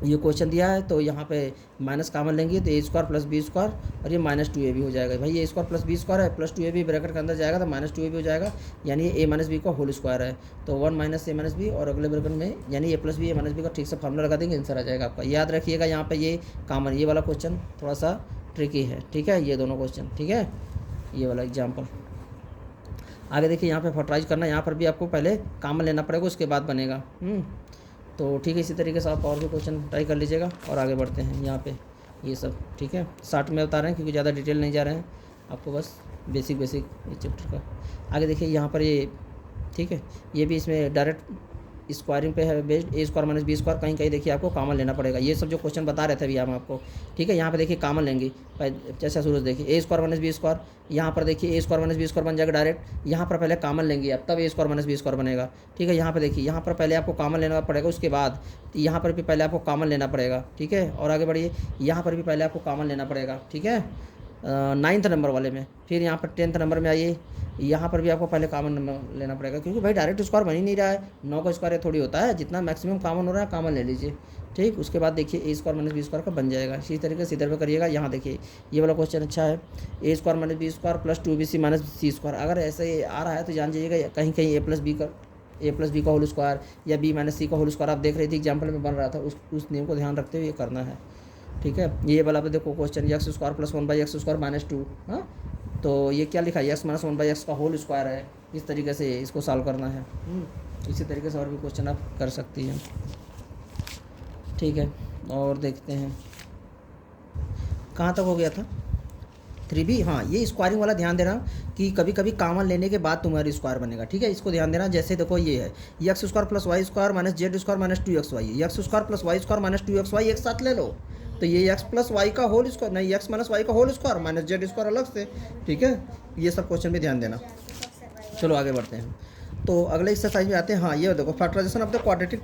ये क्वेश्चन दिया है तो यहाँ पे माइनस कॉमन लेंगे तो A square plus B square, और ये माइनस 2ab हो जाएगा। भाई ये स्क्वायर प्लस बी स्क्वायर है, प्लस 2ab ब्रैकेट के अंदर जाएगा तो माइनस 2ab हो जाएगा, यानी ए माइनस बी का होल स्क्वायर है, तो 1 माइनस ए माइनस बी, और अगले ब्रैकेट में यानी A plus B A minus B का ठीक से फार्मूला लगा देंगे, आंसर आ जाएगा आपका। याद रखिएगा यहाँ पर ये कॉमन, ये वाला क्वेश्चन थोड़ा सा ट्रिकी है। ठीक है, ये दोनों क्वेश्चन, ठीक है, ये वाला एग्जाम्पल। आगे देखिए यहाँ पे फैक्टराइज करना, यहाँ पर भी आपको पहले कॉमन लेना पड़ेगा, उसके बाद बनेगा। तो ठीक है, इसी तरीके से आप और भी क्वेश्चन ट्राई कर लीजिएगा। और आगे बढ़ते हैं यहाँ पे ये सब, ठीक है, शॉर्ट में बता रहे हैं क्योंकि ज़्यादा डिटेल नहीं जा रहे हैं, आपको बस बेसिक ये चैप्टर का। आगे देखिए यहाँ पर ये, ठीक है, ये भी इसमें डायरेक्ट स्क्वायरिंग पे है बेस्ड, ए स्क्वायर माइनस बी स्क्वायर, कहीं कहीं देखिए आपको कॉमन लेना पड़ेगा। ये सब जो क्वेश्चन बता रहे थे अभी हम आपको, ठीक है, यहाँ पे देखिए कॉमन लेंगे, जैसा सूरज देखिए ए स्क्वायर माइनस बी स्क्वायर, यहाँ पर देखिए ए स्क्वायर माइनस बी स्क्वायर बन जाएगा डायरेक्ट, यहाँ पर पहले कॉमन लेंगे आप, तब ए स्क्वायर माइनस बी स्क्वायर बनेगा। ठीक है, यहाँ पर देखिए यहाँ पर पहले आपको कॉमन लेना पड़ेगा, उसके बाद यहाँ पर भी पहले आपको कॉमन लेना पड़ेगा। ठीक है, और आगे बढ़िए, यहाँ पर भी पहले आपको कॉमन लेना पड़ेगा। ठीक है, 9th नंबर वाले में, फिर यहाँ पर 10th नंबर में आइए, यहाँ पर भी आपको पहले कॉमन नंबर लेना पड़ेगा, क्योंकि भाई डायरेक्ट स्क्वायर बन ही नहीं रहा है, 9 का स्क्वायर थोड़ी होता है, जितना मैक्सिमम कॉमन हो रहा है कॉमन ले लीजिए। ठीक, उसके बाद देखिए ए स्क्वायर माइनस बी स्क्वायर का बन जाएगा। इसी तरीके से इधर पे करिएगा। यहाँ देखिए ये वाला क्वेश्चन अच्छा है, A square minus B square plus 2bc minus C square, अगर ऐसे आ रहा है तो जान जाइएगा कहीं कहीं ए प्लस बी का होल स्क्वायर या बी माइनस सी का होल स्क्वायर आप देख रहे थे एग्जाम्पल में बन रहा था, उस नियम को ध्यान रखते हुए ये करना है। ठीक है, ये वाला पे देखो question, x square plus 1/x² minus 2, हाँ, तो ये क्या लिखा है, एक्स माइनस 1/x का होल स्क्वायर है, इस तरीके से इसको सॉल्व करना है। इसी तरीके से और भी क्वेश्चन आप कर सकती हैं। ठीक है, और देखते हैं कहाँ तक हो गया था, 3b। हाँ, ये स्क्वायरिंग वाला ध्यान देना कि कभी कभी कॉमन लेने के बाद तुम्हारी स्क्वायर बनेगा। ठीक है, इसको ध्यान देना। जैसे देखो ये है X square plus Y square minus Z square minus 2xy, X square plus Y square minus 2xy एक साथ ले लो, तो ये एक्स प्लस वाई का होल स्क्वायर, नहीं एक्स माइनस वाई का whole square minus Z square अलग से। ठीक है, ये सब क्वेश्चन भी ध्यान देना। चलो आगे बढ़ते हैं, तो अगले एक्सरसाइज में आते हैं। हाँ, ये देखो फैक्टराइजेशन ऑफ द क्वाड्रेटिक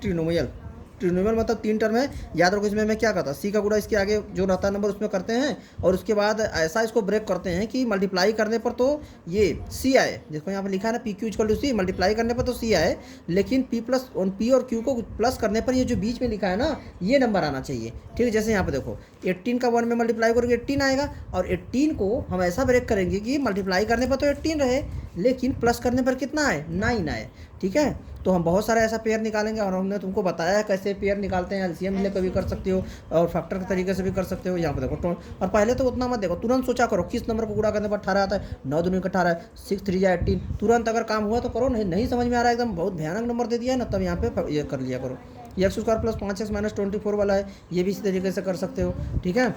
ट्रिनोमियल मतलब 3 टर्म है, याद रखो। इसमें मैं क्या करता, सी का गुणा इसके आगे जो रहता है नंबर उसमें करते हैं, और उसके बाद ऐसा इसको ब्रेक करते हैं कि मल्टीप्लाई करने पर तो ये सी आए, जिसको यहाँ पर लिखा है ना P Q equal to C, multiply करने पर तो सी आए, लेकिन पी प्लस पी और क्यू को प्लस करने पर ये जो बीच में लिखा है ना ये नंबर आना चाहिए। ठीक है, जैसे यहाँ पर देखो 18 का 1 में मल्टीप्लाई करोगे 18 आएगा, और 18 को हम ऐसा ब्रेक करेंगे कि मल्टीप्लाई करने पर तो 18 रहे, लेकिन प्लस करने पर कितना आए, 9 आए। ठीक है, तो हम बहुत सारा ऐसा पेयर निकालेंगे, और हमने तुमको बताया है कैसे पेयर निकालते हैं। एलसीएम लेकर भी कर सकते हो और फैक्टर के तरीके से भी कर सकते हो। यहाँ पर देखो और पहले तो उतना मत देखो, तुरंत सोचा करो किस नंबर को गुणा करने पर 18 आता है। 9 दूनी का 18, 6 3 या 18, तुरंत अगर काम हुआ तो करो, नहीं समझ में आ रहा है एकदम बहुत भयानक नंबर दे दिया है ना, तब यहाँ पे ये कर लिया करो। X square plus 5x minus 24 वाला है, ये भी इसी तरीके से कर सकते हो। ठीक है,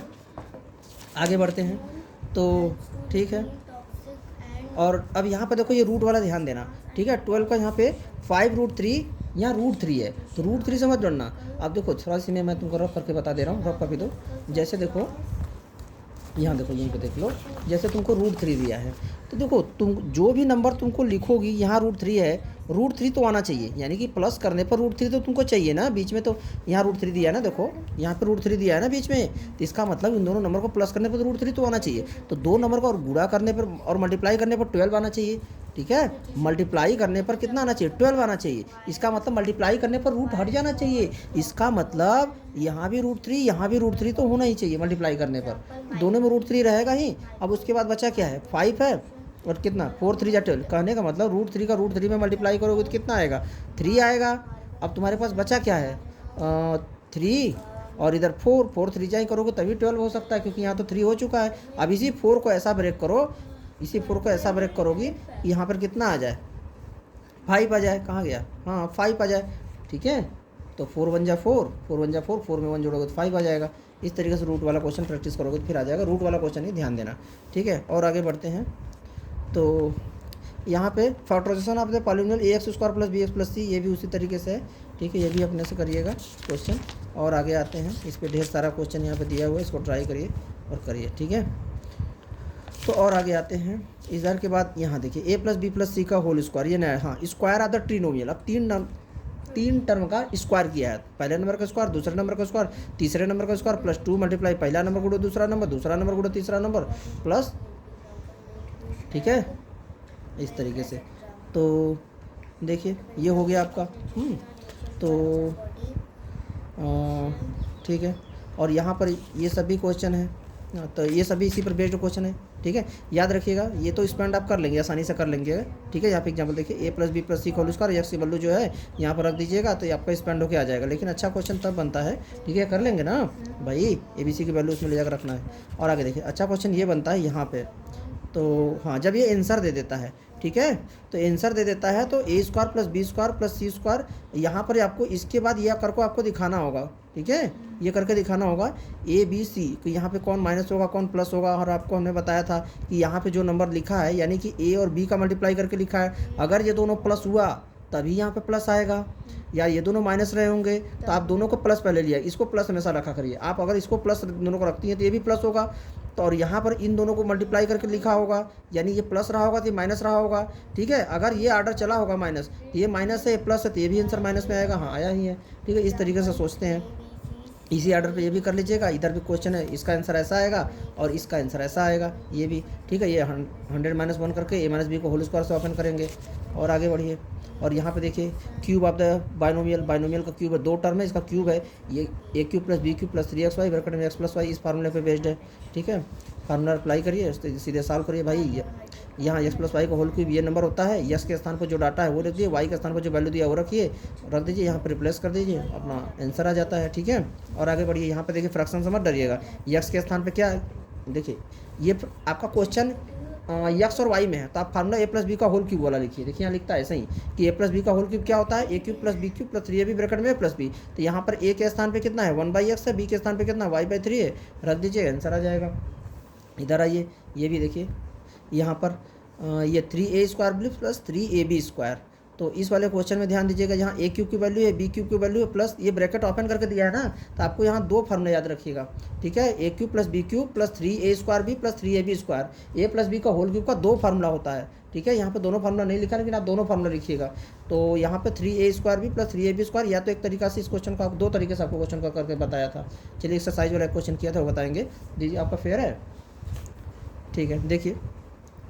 आगे बढ़ते हैं तो ठीक है। और अब यहाँ पर देखो ये रूट वाला ध्यान देना। ठीक है, 12 का यहाँ पे 5√3, यहाँ √3 है, तो √3 से मत जोड़ना। अब देखो थोड़ा सी मैं तुमको रफ करके बता दे रहा हूँ, रफ कॉपी दो। जैसे देखो यहाँ देखो, यहीं पे देख लो, जैसे तुमको √3 दिया है, तो देखो तुम जो भी नंबर तुमको लिखोगी यहाँ √3 है, √3 तो आना चाहिए, यानी कि प्लस करने पर √3 तो तुमको चाहिए ना बीच में। तो यहाँ √3 दिया है ना, देखो यहाँ पे √3 दिया है ना बीच में, तो इसका मतलब इन दोनों नंबर को प्लस करने पर तो √3 तो आना चाहिए। तो दो नंबर को और गुणा करने पर और मल्टीप्लाई करने पर 12 आना चाहिए। ठीक है, मल्टीप्लाई करने पर कितना आना चाहिए, 12 आना चाहिए। इसका मतलब मल्टीप्लाई करने पर रूट हट जाना चाहिए, इसका मतलब यहाँ भी √3 यहाँ भी √3 तो होना ही चाहिए मल्टीप्लाई करने पर, दोनों में √3 रहेगा ही। अब उसके बाद बचा क्या है, 5 है और कितना 4 3 12, कहने का मतलब √3 का √3 में मल्टीप्लाई करोगे तो कितना आएगा, 3 आएगा। अब तुम्हारे पास बचा क्या है 3, और इधर 4 3 जाए करोगे तभी 12 हो सकता है, क्योंकि यहाँ तो 3 हो चुका है। अब इसी 4 को ऐसा ब्रेक करो, इसी 4 को ऐसा ब्रेक करोगी यहाँ पर कितना आ जाए, 5 आ जाए, कहाँ गया, हाँ 5 आ जाए। ठीक है, तो 4 1 जा 4, 4 1 जा 4, 4 में 1 जोड़ोगे तो 5 आ जाएगा। इस तरीके से रूट वाला क्वेश्चन प्रैक्टिस करोगे तो फिर आ जाएगा, रूट वाला क्वेश्चन ही ध्यान देना। ठीक है, और आगे बढ़ते हैं तो यहाँ पे factorization of the polynomial ax square plus bx plus c, ये भी उसी तरीके से है। ठीक है, ये भी अपने से करिएगा क्वेश्चन। और आगे आते हैं, इस पर ढेर सारा क्वेश्चन यहाँ पे दिया हुआ है, इसको ट्राई करिए और करिए। ठीक है, तो और आगे आते हैं। इधर के बाद यहाँ देखिए a plus B plus C का होल स्क्वायर, ये नया, हाँ स्क्वायर ऑफ द ट्रिनोमियल। अब तीन टर्म का स्क्वायर किया है, पहले नंबर का स्क्वायर, दूसरे नंबर का स्क्वायर, तीसरे नंबर का स्क्वायर, प्लस 2 मल्टीप्लाई पहला नंबर गुणा दूसरा नंबर, दूसरा नंबर गुणा तीसरा नंबर प्लस। ठीक है, इस तरीके से तो देखिए ये हो गया आपका। तो ठीक है, और यहाँ पर ये सभी क्वेश्चन है, तो ये सभी इसी पर बेस्ड क्वेश्चन है। ठीक है, याद रखिएगा, ये तो स्पेंड आप कर लेंगे, आसानी से कर लेंगे। ठीक है, यहाँ पे एग्जांपल देखिए a plus B plus C का होल स्क्वायर, एक्स की वैल्यू जो है यहाँ पर रख दीजिएगा तो ये आपका स्पेंड होकर आ जाएगा। लेकिन अच्छा क्वेश्चन तब बनता है, ठीक है, कर लेंगे ना भाई, ABC की वैल्यू उसमें ले जाकर रखना है। और आगे देखिए अच्छा क्वेश्चन ये बनता है यहाँ पे, तो हाँ जब ये आंसर दे देता है, ठीक है, तो आंसर दे देता है तो a square plus B square plus C square, यहाँ पर आपको इसके बाद यह कर को आपको दिखाना होगा। ठीक है, ये करके दिखाना होगा ABC कि यहाँ पे कौन माइनस होगा कौन प्लस होगा। और आपको हमने बताया था कि यहाँ पे जो नंबर लिखा है यानी कि A और B का मल्टीप्लाई करके लिखा है, अगर ये दोनों प्लस हुआ तभी यहाँ पे प्लस आएगा, या ये दोनों माइनस रहे होंगे तो आप दोनों को प्लस पहले लिया, इसको प्लस हमेशा रखा करिए। आप अगर इसको प्लस दोनों को रखती हैं तो ये भी प्लस होगा, तो और यहाँ पर इन दोनों को मल्टीप्लाई करके लिखा होगा, यानी ये प्लस रहा होगा तो ये माइनस रहा होगा। ठीक है, अगर ये ऑर्डर चला होगा माइनस, तो ये माइनस है ये प्लस है तो ये भी आंसर माइनस में आएगा, हाँ आया ही है। ठीक है, इस तरीके से सोचते हैं, इसी ऑर्डर पे ये भी कर लीजिएगा। इधर भी क्वेश्चन है, इसका आंसर ऐसा आएगा और इसका आंसर ऐसा आएगा, ये भी। ठीक है, ये 100 - 1 करके a - b को होल स्क्वायर से ओपन करेंगे। और आगे बढ़िए, और यहाँ पे देखिए cube of the binomial, binomial का क्यूब है, 2 टर्म है, इसका क्यूब है ये a cube plus B cube plus 3xy bracket में x प्लस वाई, इस फार्मूले पे बेस्ड है। ठीक है, फार्मूला अप्लाई करिए, सीधे सॉल्व करिए भाई। यहाँ x प्लस वाई का होल क्यूब ये नंबर होता है, x के स्थान पर जो डाटा है वो रख दिए, y के स्थान पर जो वैल्यू दिया वो रख दीजिए, यहाँ पर रिप्लेस कर दीजिए, अपना आंसर आ जाता है। ठीक है, और आगे बढ़िए, यहाँ पे देखिए फ्रैक्शन से मत डरिएगा, x के स्थान पे क्या है, देखिए ये आपका क्वेश्चन x और y में है, तो आप फार्मूला a प्लस बी का होल क्यूब वाला लिखिए। देखिए यहाँ लिखता है ऐसा ही कि a प्लस बी का होल क्यूब क्या होता है, a cube plus B cube plus 3ab bracket में a प्लस बी। तो यहाँ पर a के स्थान पे कितना है 1/x है, b के स्थान पे कितना y/3 है, रख दीजिए, आंसर आ जाएगा। इधर आइए, ये भी देखिए यहाँ पर ये 3a square plus 3ab square तो इस वाले क्वेश्चन में ध्यान दीजिएगा, यहाँ ए क्यूब की वैल्यू है, बी क्यूब की वैल्यू है, प्लस ये ब्रैकेट ओपन करके दिया है ना, तो आपको यहाँ दो फार्मूला याद रखिएगा, ठीक है। A cube plus B cube plus 3a² plus 3ab², A plus B का होल क्यूब का दो फार्मूला होता है, ठीक है। यहाँ पे दोनों फार्मूला नहीं लिखा, लेकिन आप दोनों फार्मूला लिखिएगा। तो यहाँ पे 3a² प्लस 3ab², या तो एक तरीका से इस क्वेश्चन का, दो तरीके से आपको क्वेश्चन का करके बताया था। चलिए एक्सरसाइज वाला क्वेश्चन किया था वो बताएंगे। दीजिए, आपका फेयर है, ठीक है। देखिए,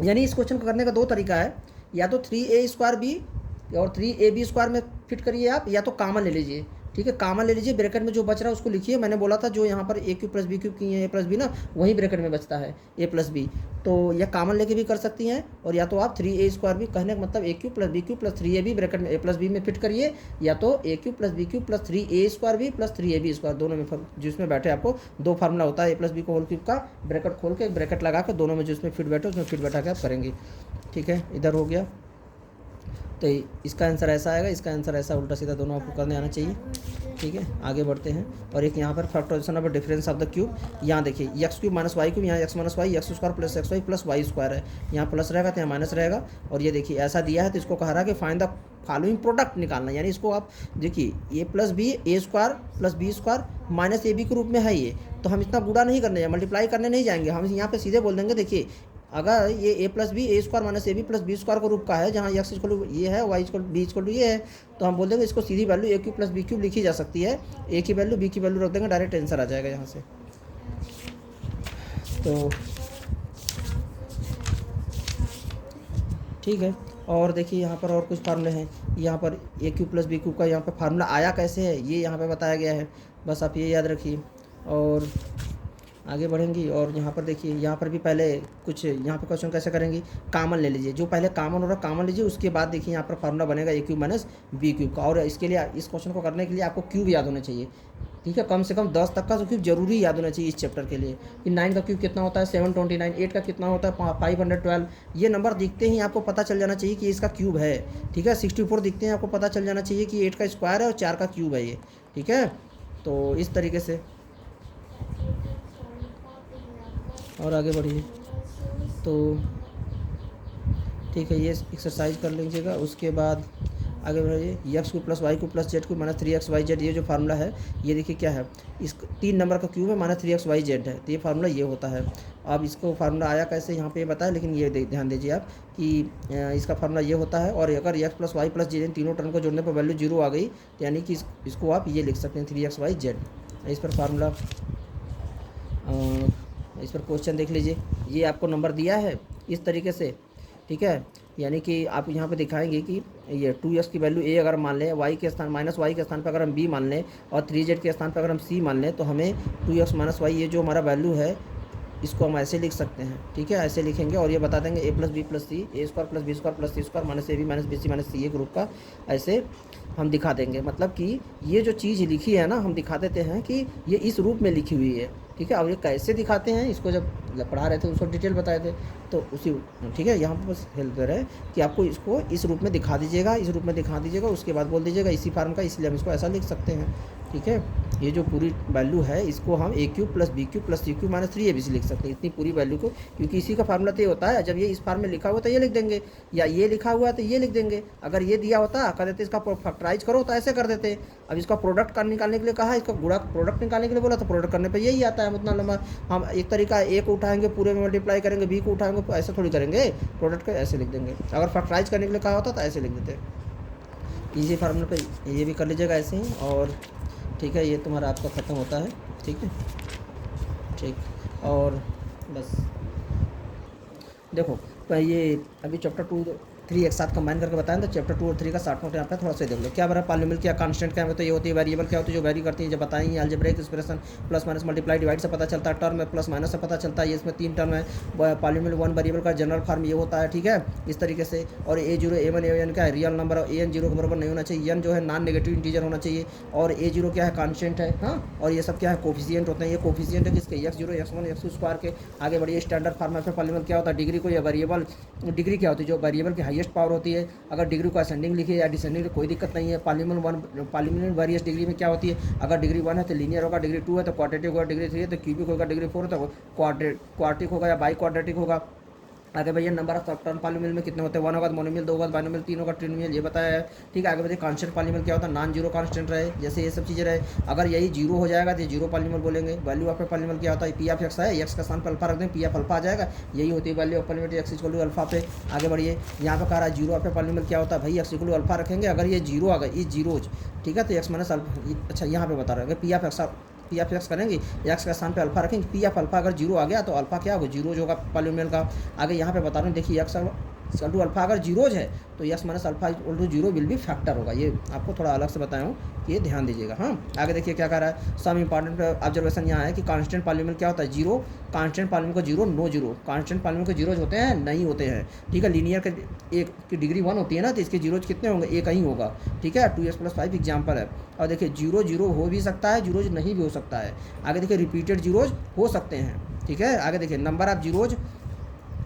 यानी इस क्वेश्चन को करने का दो तरीका है, या तो 3a² और 3ab² में फिट करिए आप, या तो कॉमन ले लीजिए, ठीक है। कॉमन ले लीजिए, ब्रैकेट में जो बच रहा है उसको लिखिए। मैंने बोला था जो यहाँ पर ए क्यूब प्लस बी क्यूब की है, ए प्लस बी ना, वही ब्रैकेट में बचता है ए प्लस बी। तो यह कॉमन लेके भी कर सकती हैं, और या तो आप 3a² भी, कहने का मतलब A cube plus B cube plus 3ab bracket में ए प्लस बी में फिट करिए, या तो A cube plus B cube plus 3a² भी प्लस 3ab², दोनों में जिसमें बैठे आपको दो फार्मूला होता है, ए प्लस बी को होल क्यूब का ब्रैकेट खोल के ब्रैकेट लगा के दोनों में जिसमें फिट बैठे उसमें फिट बैठा के आप करेंगे, ठीक है। इधर हो गया, तो इसका आंसर ऐसा आएगा, इसका आंसर ऐसा, उल्टा सीधा दोनों आपको करने आना चाहिए, ठीक है। आगे बढ़ते हैं, और एक यहाँ पर factorization of difference of the cube, यहाँ देखिए x³ माइनस y क्यूब, यहाँ x minus Y, x² plus xy plus y² है, यहाँ प्लस रहेगा तो यहाँ माइनस रहेगा। और ये देखिए ऐसा दिया है, तो इसको कह रहा है कि फाइंड द फॉलोइंग प्रोडक्ट निकालना, यानी इसको आप देखिए A plus B a² plus b² minus ab के रूप में है ये, तो हम इतना बूढ़ा नहीं करने, मल्टीप्लाई करने नहीं जाएंगे, हम यहाँ पे सीधे बोल देंगे। देखिए, अगर ये A plus B a² minus ab plus b² का रूप का है, जहाँ x ये है, y b ये है, तो हम बोल देंगे इसको सीधी वैल्यू ए क्यूब प्लस बी क्यूब लिखी जा सकती है। ए की वैल्यू बी की वैल्यू रख देंगे, डायरेक्ट आंसर आ जाएगा यहाँ से। तो ठीक है, और देखिए यहाँ पर और कुछ फार्मूले हैं, यहाँ पर ए क्यूब प्लस बी क्यूब का यहाँ पर फार्मूला आया कैसे है ये यहाँ पे बताया गया है, बस आप ये याद रखिए। और आगे बढ़ेंगी, और यहाँ पर देखिए, यहाँ पर भी पहले कुछ, यहाँ पर क्वेश्चन कैसे करेंगी, कॉमन ले लीजिए, जो पहले कॉमन हो रहा है कॉमन लीजिए, उसके बाद देखिए यहाँ पर फार्मूला बनेगा ए क्यूब माइनस बी क्यूब का। और इसके लिए, इस क्वेश्चन को करने के लिए आपको क्यूब याद होना चाहिए, ठीक है। कम से कम 10 तक का तो क्यूब जरूरी याद होना चाहिए इस चैप्टर के लिए, कि 9 का क्यूब कितना होता है 729, 8 का कितना होता है 512, ये नंबर दिखते ही आपको पता चल जाना चाहिए कि इसका क्यूब है, ठीक है। 64 दिखते हैं, आपको पता चल जाना चाहिए कि 8 का स्क्वायर है और 4 का क्यूब है ये, ठीक है। तो इस तरीके से, और आगे बढ़िए, तो ठीक है, ये एक्सरसाइज कर लीजिएगा। उसके बाद आगे बढ़िए, x को प्लस वाई को प्लस जेड को माइनस 3xyz, ये जो फार्मूला है ये देखिए क्या है, इस 3 नंबर का क्यूब है, माइनस 3xyz है, तो ये फार्मूला ये होता है। अब इसको फार्मूला आया कैसे यहाँ पे ये बताया, लेकिन ये ध्यान दीजिए आप कि इसका फार्मूला ये होता है, और अगर x plus y plus z तीनों टर्म को जोड़ने पर वैल्यू 0 आ गई, तो यानी कि इसको आप ये लिख सकते हैं 3xyz। इस पर फार्मूला, इस पर क्वेश्चन देख लीजिए, ये आपको नंबर दिया है इस तरीके से, ठीक है। यानी कि आप यहाँ पे दिखाएंगे कि ये 2x की वैल्यू a अगर मान लें, y के स्थान माइनस वाई के स्थान पर अगर हम b मान लें, और 3z के स्थान पर अगर हम c मान लें, तो हमें 2x माइनस वाई, ये जो हमारा वैल्यू है, इसको हम ऐसे लिख सकते हैं, ठीक है। ऐसे लिखेंगे, और ये बता देंगे a plus B plus c, a² plus b² plus c² minus ab minus bc minus ca group का, ऐसे हम दिखा देंगे। मतलब कि ये जो चीज़ लिखी है ना, हम दिखा देते हैं कि ये इस रूप में लिखी हुई है, ठीक है। और ये कैसे दिखाते हैं, इसको जब पढ़ा रहे थे उसको डिटेल बताए थे, तो उसी, ठीक है। यहाँ पर बस हेल्प कर रहे हैं कि आपको इसको इस रूप में दिखा दीजिएगा, इस रूप में दिखा दीजिएगा, उसके बाद बोल दीजिएगा इसी फार्म का, इसलिए हम इसको ऐसा लिख सकते हैं, ठीक है। ये जो पूरी वैल्यू है, इसको हम A cube plus B cube plus C cube minus 3ab लिख सकते हैं, इतनी पूरी वैल्यू को, क्योंकि इसी का फार्मूला तो ये होता है। जब ये इस फार्म में लिखा हुआ तो ये लिख देंगे, या ये लिखा हुआ है तो ये लिख देंगे। अगर ये दिया होता, कह देते इसका फैक्टराइज करो, तो ऐसे कर देते। अब इसका प्रोडक्ट निकालने के लिए कहा, इसका गुणा प्रोडक्ट निकालने के लिए बोला, तो प्रोडक्ट करने पर यही आता है, उतना लंबा। हम एक तरीका ए को उठाएंगे, पूरे में मल्टीप्लाई करेंगे, बी को उठाएंगे, तो ऐसे थोड़ी करेंगे, प्रोडक्ट को ऐसे लिख देंगे। अगर फैक्टराइज करने के लिए कहा होता तो ऐसे लिख देते। इसी फार्मूले पे ये भी कर लीजिएगा ऐसे ही, और ठीक है, ये तुम्हारा आपका ख़त्म होता है, ठीक है, ठीक। और बस देखो, तो ये अभी चैप्टर 2 3 एक साथ कंबाइन करके बताएं, तो चैप्टर 2 और 3 का शॉर्ट नोट यहाँ पे थोड़ा सा देख लो। क्या बड़ा पॉलिनोमियल, क्या कांस्टेंट, क्या है, तो ये होती है वेरिएबल, क्या होती है जो वेरी करती है, जब बताएंगे। Algebraic expression plus minus multiply divide से पता चलता है, टर्म है प्लस माइनस से पता चलता है, ये इसमें 3 टर्म है। पॉलिनोमियल 1 वेरिएबल का जनरल फॉर्म ये होता है, ठीक है, इस तरीके से। और a0 a1 a1 क्या है, रियल नंबर, और an 0 के बराबर नहीं होना चाहिए, n जो है नॉन नेगेटिव इंटीजर होना चाहिए, और a0 क्या है, कांस्टेंट है, हाँ। और ये सब क्या है, कोफिशिएंट होते हैं। ये कोफिशिएंट है किसके, x0 x1 x2 के। आगे बढ़िए, स्टैंडर्ड फॉर्म में पॉलिनोमियल क्या होता है, डिग्री को, या वेरिएबल डिग्री क्या होती है, जो वेरिएबल की हाईएस्ट पावर होती है। अगर डिग्री को असेंडिंग लिखिए या डिसेंडिंग, कोई दिक्कत नहीं है। पॉलिनोमियल वेरियस डिग्री में क्या होती है, अगर डिग्री 1 है तो लीनियर होगा, डिग्री 2 है तो क्वाड्रेटिक होगा, डिग्री 3 है तो क्यूबिक होगा, डिग्री 4 है तो क्वाड्रेटिक होगा या बाई क्वाड्रेटिक होगा। आगे भैया नंबर ऑफ टर्म पॉलीनोमियल में कितने होते हैं, 1 होगा मोनोमियल, 2 होगा बाइनोमियल, 3 होगा ट्रिनोमियल, ये बताया है। ठीक है, आगे बढ़िए कांस्टेंट पॉलीनोमियल क्या होता है, नॉन जीरो कांस्टेंट रहे, जैसे ये सब चीज़ें रहे। अगर यही जीरो हो जाएगा तो ये जीरो पॉलीनोमियल बोलेंगे। वैल्यू ऑफ पॉलीनोमियल क्या होता है, पी ऑफ एक्स है, एक्स का स्थान पर अल्फा रख दें, पी ऑफ अल्फा आ जाएगा, यही होती है value of polynomial x equal to alpha पे। आगे बढ़िए, यहाँ पे कह रहा है जीरो ऑफ पॉलीनोमियल क्या होता है, भाई एक्स इक्वल टू अल्फा रखेंगे, अगर ये जीरो आ गए, ये जीरोज, ठीक है, तो एक्स माइनस अल्फा, अच्छा यहाँ पे बता रहे हैं पी ऑफ एक्स करेंगे, एक्स का स्थान पे अल्फा रखेंगे, पी ऑफ अल्फा अगर जीरो आ गया तो अल्फा क्या होगा, जीरोज होगा पॉलीनोमियल का। आगे यहाँ पे बता रहे हैं, देखिए एक्स इक्वल टू अल्फा अगर जीरोज है तो x minus alpha equal to zero will be factor होगा। ये आपको थोड़ा अलग से बताया हूँ, ये ध्यान दीजिएगा। हाँ, आगे देखिए क्या कह रहा है, सम इंपॉर्टेंट ऑब्जर्वेशन यहाँ है कि कांस्टेंट पॉलीनोमियल क्या होता है, जीरो, कांस्टेंट पॉलीनोमियल को zero, no zero, constant polynomial को जीरोज होते हैं, नहीं होते हैं। ठीक है, लीनियर के एक की डिग्री 1 होती है ना, तो इसके जीरोज कितने होंगे, एक ही होगा। ठीक है, 2x + 5 एग्जाम्पल है। और देखिए जीरो जीरो हो भी सकता है, जीरोज नहीं भी हो सकता है। आगे देखिए रिपीटेड जीरोज हो सकते हैं। ठीक है, आगे देखिए नंबर ऑफ जीरोज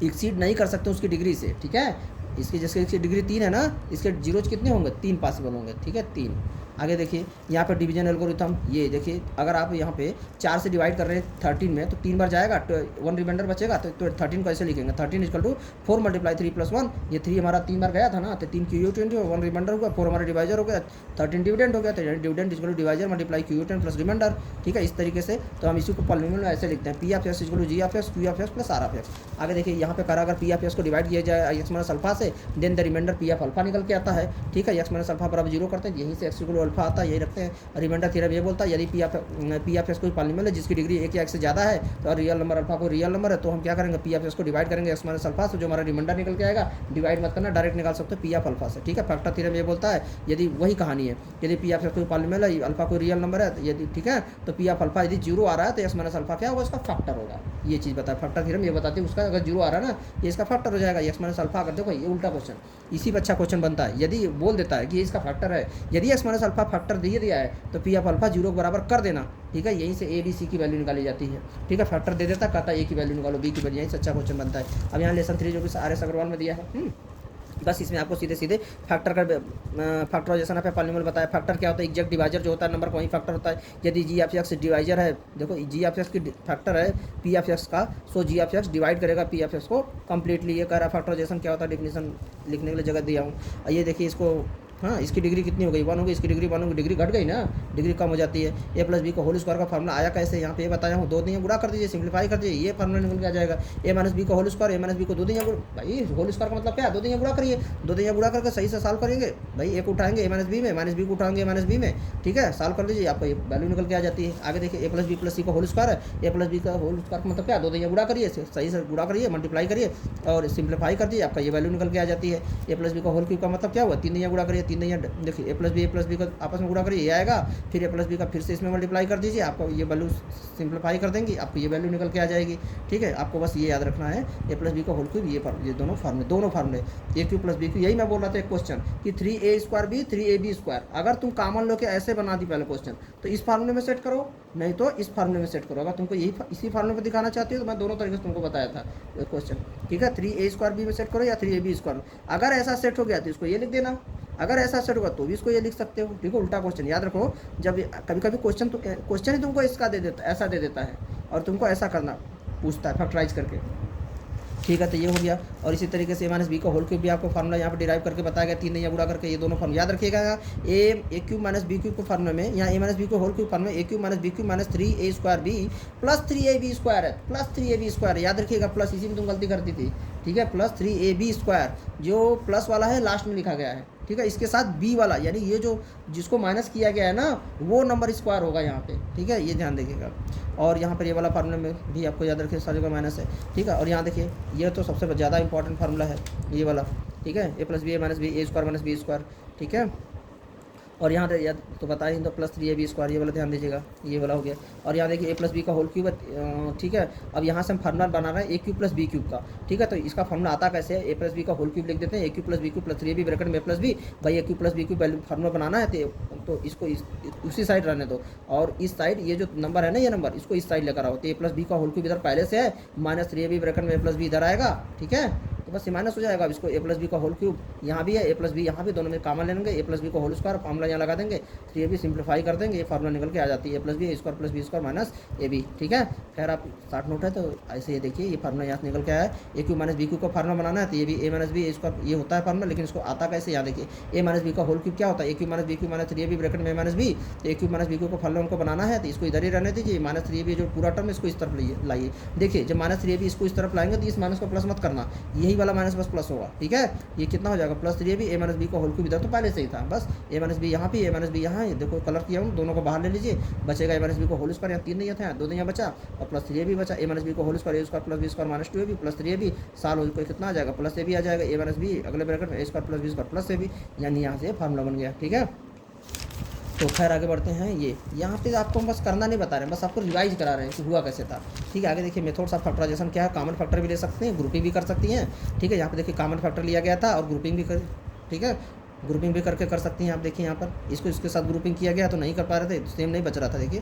एक्सीड नहीं कर सकते उसकी डिग्री से। ठीक है, इसकी जैसे इसकी डिग्री 3 है ना, इसके जीरोज कितने होंगे, 3 पॉसिबल होंगे। ठीक है, 3। आगे देखिए यहाँ पर डिवीजन एल्गोरिथम, ये देखिए अगर आप यहाँ पे 4 से डिवाइड कर रहे हैं 13 में, तो 3 बार जाएगा, 1 रिमाइंडर बचेगा, तो 13 को ऐसे लिखेंगे, 13 इक्वल टू 4 × 3 + 1, ये 3 हमारा 3 बार गया था ना, तो 3 QU20 और 1 रिमाइंडर होगा, 4 हमारा डिवाइजर हो गया, 13 डिविडेंड हो गया, तो dividend equal to divisor multiply QU10 plus reminder. ठीक है, इस तरीके से तो हम इसी को पॉलीनोमियल में ऐसे लिखते हैं, P of x equal to G of x, Q of x plus R of x। आगे देखिए यहाँ पे करा, अगर P ऑफ x को डिवाइड किया जाए x माइनस अल्फा से, then the reminder P of alpha निकल के आता है। ठीक है, x माइनस अल्फा बराबर 0 करते हैं, यहीं से x इक्वल टू अल्फा आता है, यही रखते हैं। रिमाइंडर थ्योरम ये बोलता है यदि P ऑफ x कोई पॉलीनोमियल है जिसकी डिग्री 1 या 1 से ज़्यादा है, तो रियल नंबर अल्फा को रियल नंबर है, तो हम क्या करेंगे, P ऑफ x को डिवाइड करेंगे x माइनस अल्फा से, जो हमारा रिमाइंडर निकल के आएगा, डिवाइड मत करना, डायरेक्ट निकाल सकते हो P ऑफ अल्फा से। ठीक है, फैक्टर थ्योरम ये बोलता है यदि वही कहानी है, यदि P ऑफ x कोई पॉलीनोमियल है, अल्फा कोई रियल नंबर है, यदि ठीक है, तो P ऑफ अल्फा यदि 0 आ रहा है तो x माइनस अल्फा क्या होगा, उसका फैक्टर होगा। ये चीज़ बताया फैक्टर थ्योरम, ये बताती है उसका अगर 0 आ रहा है ना, ये इसका फैक्टर हो जाएगा, x माइनस अल्फा। अगर देखो ये उल्टा क्वेश्चन, इसी पर अच्छा क्वेश्चन बनता है, यदि बोल देता है कि ये इसका फैक्टर है, यदि x माइनस अल्फा फैक्टर दिए दिया है तो P ऑफ अल्फा 0 के बराबर कर देना। ठीक है, यहीं से A B C की वैल्यू निकाली जाती है। ठीक है, फैक्टर दे देता, कहता है A की वैल्यू निकालो, B की वैल्यू, यहीं से अच्छा क्वेश्चन बनता है। अब यहाँ लेसन 3 जो कि RS अग्रवाल में दिया है, बस इसमें आपको सीधे सीधे फैक्टर का फैक्टराइजेशन ऑफ पॉलीनोमियल बताया। फैक्टर क्या होता है, एग्जैक्ट डिवाइजर जो होता है नंबर का, वही फैक्टर होता है। यदि G ऑफ x डिवाइजर है, देखो G ऑफ x की फैक्टर है P ऑफ x का, सो G ऑफ x डिवाइड करेगा P ऑफ x को कम्प्लीटली। ये कह रहा है फैक्टराइजेशन क्या होता है, डिफिनेशन लिखने के लिए जगह दिया हूँ। ये देखिए इसको, हाँ, इसकी डिग्री कितनी हो गई, 1 होगी, इसकी डिग्री 1 होगी, डिग्री घट गई ना, डिग्री कम हो जाती है। A + B का होल स्क्वायर का फार्मूला आया कैसे, यहाँ पे ये बताया हूँ, 2 दिया गुणा कर दीजिए, सिंप्लीफाई कर दीजिए, ये फार्मूला निकल के आ जाएगा। A - B का होल स्क्वायर, A - B को 2 दिया, भाई होल स्क्वायर का मतलब क्या है, 2 दिया गुणा करिए, 2 दिया गुणा करके सही से सॉल्व करेंगे भाई, एक उठाएंगे A - B में, -B को उठाएंगे A - B में। ठीक है, सॉल्व कर लीजिए, आपको ये वैल्यू निकल के आ जाती है। आगे देखिए A + B + C का होल स्क्वायर है, A + B का होल स्क्वायर का मतलब क्या, 2 दिया गुणा करिए, सही से गुणा करिए, मल्टीप्लाई करिए और सिंप्लीफाई कर दीजिए, आपका ये वैल्यू निकल के आ जाती है। A + B का होल क्यूब का मतलब क्या हुआ, 3 दिया गुणा करिए, 3 दिया, देखिए A + B को आपस में गुणा करिए, ये आएगा, फिर A + B का फिर से इसमें मल्टीप्लाई कर दीजिए, आपको ये वैल्यू सिंप्लीफाई कर देंगे, आपको ये वैल्यू निकल के आ जाएगी। ठीक है, आपको बस ये याद रखना है, A + B का होल क्यूब, ये दोनों फार्मूले A क्यूब + B क्यूब। यही मैं बोल रहा था एक क्वेश्चन कि 3A² B 3AB², अगर तुम कॉमन लो के ऐसे बना दी पहले क्वेश्चन, तो इस फार्मूले में सेट करो, नहीं तो इस फार्मूले में सेट करो। अगर तुमको यही इसी फार्मूले में दिखाना चाहती हो तो मैं दोनों तरीके से तुमको बताया था क्वेश्चन। ठीक है, 3A² B में सेट करो या 3AB², अगर ऐसा सेट हो गया तो इसको ये लिख देना, अगर ऐसा सेट होगा तो भी इसको ये लिख सकते हो। ठीक है, उल्टा क्वेश्चन याद रखो, जब कभी कभी क्वेश्चन ही तुमको इसका दे देता, ऐसा दे देता है और तुमको ऐसा करना पूछता है फैक्टराइज करके। ठीक है, तो ये हो गया। और इसी तरीके से A - B का होल क्यूब भी आपको फार्मूला यहाँ पे डिराइव करके बताया गया, 3 या गुणा करके, ये दोनों फार्मूला याद रखिएगा। A क्यूब - B क्यूब को फार्मूले में, यहाँ A - B को होल क्यूब फार्मूले में A cube - B cube - 3A² B + 3AB² है, प्लस 3AB² याद रखिएगा, प्लस इसी में तुम गलती करती थी। ठीक है, प्लस 3AB², जो प्लस वाला है लास्ट में लिखा गया है। ठीक है, इसके साथ B वाला, यानी ये जो जिसको माइनस किया गया है ना, वो नंबर स्क्वायर होगा यहाँ पे। ठीक है, ये ध्यान देखिएगा। और यहाँ पर ये वाला फार्मूला में भी आपको याद रखिए, सारी का माइनस है। ठीक है, और यहाँ देखिए ये तो सबसे ज़्यादा इंपॉर्टेंट फार्मूला है ये वाला। ठीक है, A + B A - B A² - B²। ठीक है, और यहाँ तो बताया ही तो प्लस 3AB², ये वाला ध्यान दीजिएगा, ये वाला हो गया। और यहाँ देखिए A + B का होल क्यूब है। ठीक है, अब यहाँ से हम फार्मूला बना रहे हैं A क्यूब + B क्यूब का। ठीक है, तो इसका फार्मूला आता कैसे है, A + B का होल क्यूब लिख देते हैं, A cube + B cube + 3AB bracket में A + B, भाई A cube + B cube value formula बनाना है तो इसको उसी साइड रहने दो, और इस साइड ये जो नंबर है ना, ये नंबर इसको इस साइड लेकर आओ, तो A + B का होल क्यूब इधर पहले से है, -3AB ब्रैकेट में A + B इधर आएगा। ठीक है, तो बस ये माइनस हो जाएगा। अब इसको ए प्लस बी का होल क्यूब यहाँ भी है, ए प्लस बी यहाँ भी, दोनों में कॉमन ले लेंगे, ए प्लस बी का होल स्क्वायर, फार्मूला यहाँ लगा देंगे, 3ab सिंप्लीफाई कर देंगे, ये फार्मूला निकल के आ जाती है A plus B square minus A B. ठीक है, खैर आप 60 नोट है तो ऐसे ये देखिए, ये फार्मूला यहाँ से निकल के आया है। A cube minus B cube का फार्मूला बनाना है, तो ये भी ए माइनस बी ए स्क्वायर ये होता है फार्मूला, लेकिन इसको आता कैसे, यहाँ देखिए ए माइनस बी का होल क्यूब क्या होता है, A cube minus B cube minus 3ab bracket में ए माइनस बी, तो A cube minus B cube का फार्मूला उनको बनाना है, तो इसको इधर ही रहने दीजिए, माइनस 3ab जो पूरा टर्म इसको इस तरफ लाइए। देखिए जब माइनस 3ab इसको इस तरफ लाएंगे तो इस माइनस को प्लस मत करना, यही वाला माइनस बस प्लस होगा। ठीक है, ये कितना हो जाएगा प्लस 3ab ए माइनस बी का होल क्यूब, इधर तो पहले से ही था, बस ए माइनस बी यहाँ भी ए माइनस बी यहाँ है, देखो कलर किया हूँ, दोनों को बाहर ले लीजिए, बचेगा ए माइनस बी को होल स्क्वायर, यहाँ 3 नहीं था, 2 यहाँ बचा, और प्लस 3ab बचा, ए माइनस बी को whole square A square plus B square minus 2ab plus 3ab, साल हो कितना आ जाएगा प्लस ab आ जाएगा, ए माइनस बी अगले ब्रैकेट में A square plus B square plus ab, यानी यहाँ से फार्मूला बन गया। ठीक है, तो खैर आगे बढ़ते हैं। ये यहाँ पे आपको हम बस करना नहीं बता रहे हैं, बस आपको रिवाइज करा रहे हैं कि हुआ कैसे था। ठीक है, आगे देखिए मेथड्स ऑफ फैक्टराइजेशन क्या है, कॉमन फैक्टर भी ले सकते हैं, ग्रुपिंग भी कर सकती हैं। ठीक है, यहाँ पे देखिए कॉमन फैक्टर लिया गया था और ग्रुपिंग भी कर, ठीक है, ग्रुपिंग भी करके कर सकती हैं। आप देखिए यहाँ पर इसको इसके साथ ग्रुपिंग किया गया तो नहीं कर पा रहे थे, सेम नहीं बच रहा था, देखिए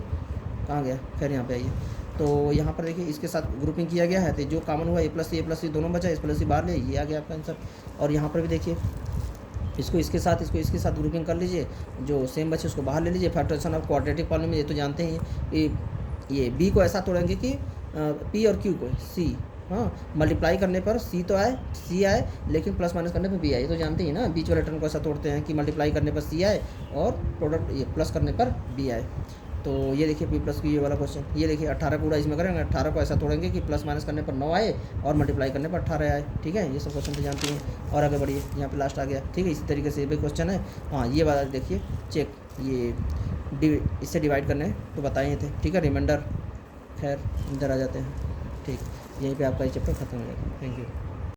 कहाँ गया, फिर यहाँ पे आइए, तो यहाँ पर देखिए इसके साथ ग्रुपिंग किया गया है, तो जो कॉमन हुआ ए प्लस सी दोनों बचा, ए प्लस सी बाहर ले, ये आ गया आपका आंसर। और यहाँ पर भी देखिए इसको इसके साथ ग्रुपिंग कर लीजिए, जो सेम बचे उसको बाहर ले लीजिए। फैक्टराइजेशन ऑफ क्वाड्रेटिक पॉलिनोमियल ये तो जानते हैं, ये बी को ऐसा तोड़ेंगे कि पी और क्यू को सी, हाँ मल्टीप्लाई करने पर सी आए लेकिन प्लस माइनस करने पर बी आए, ये तो जानते हैं ना, बीच वाले टर्म को ऐसा तोड़ते हैं कि मल्टीप्लाई करने पर सी आए और प्रोडक्ट ये प्लस करने पर बी आए। तो ये देखिए पी प्लस क्यू ये वाला क्वेश्चन, ये देखिए 18 कूड़ा इसमें करेंगे, 18 को ऐसा तोड़ेंगे कि प्लस माइनस करने पर 9 आए और मल्टीप्लाई करने पर 18 आए। ठीक है, ये सब क्वेश्चन तो जानती हैं। और आगे बढ़िए, यहाँ पे लास्ट आ गया। ठीक है, इसी तरीके से ये भी क्वेश्चन है। हाँ ये वाला देखिए चेक, ये इससे डिवाइड करने तो बताए थे। ठीक है, रिमाइंडर, खैर इधर आ जाते हैं। ठीक, यहीं पर आपका ये चैप्टर खत्म हो जाएगा। Thank you.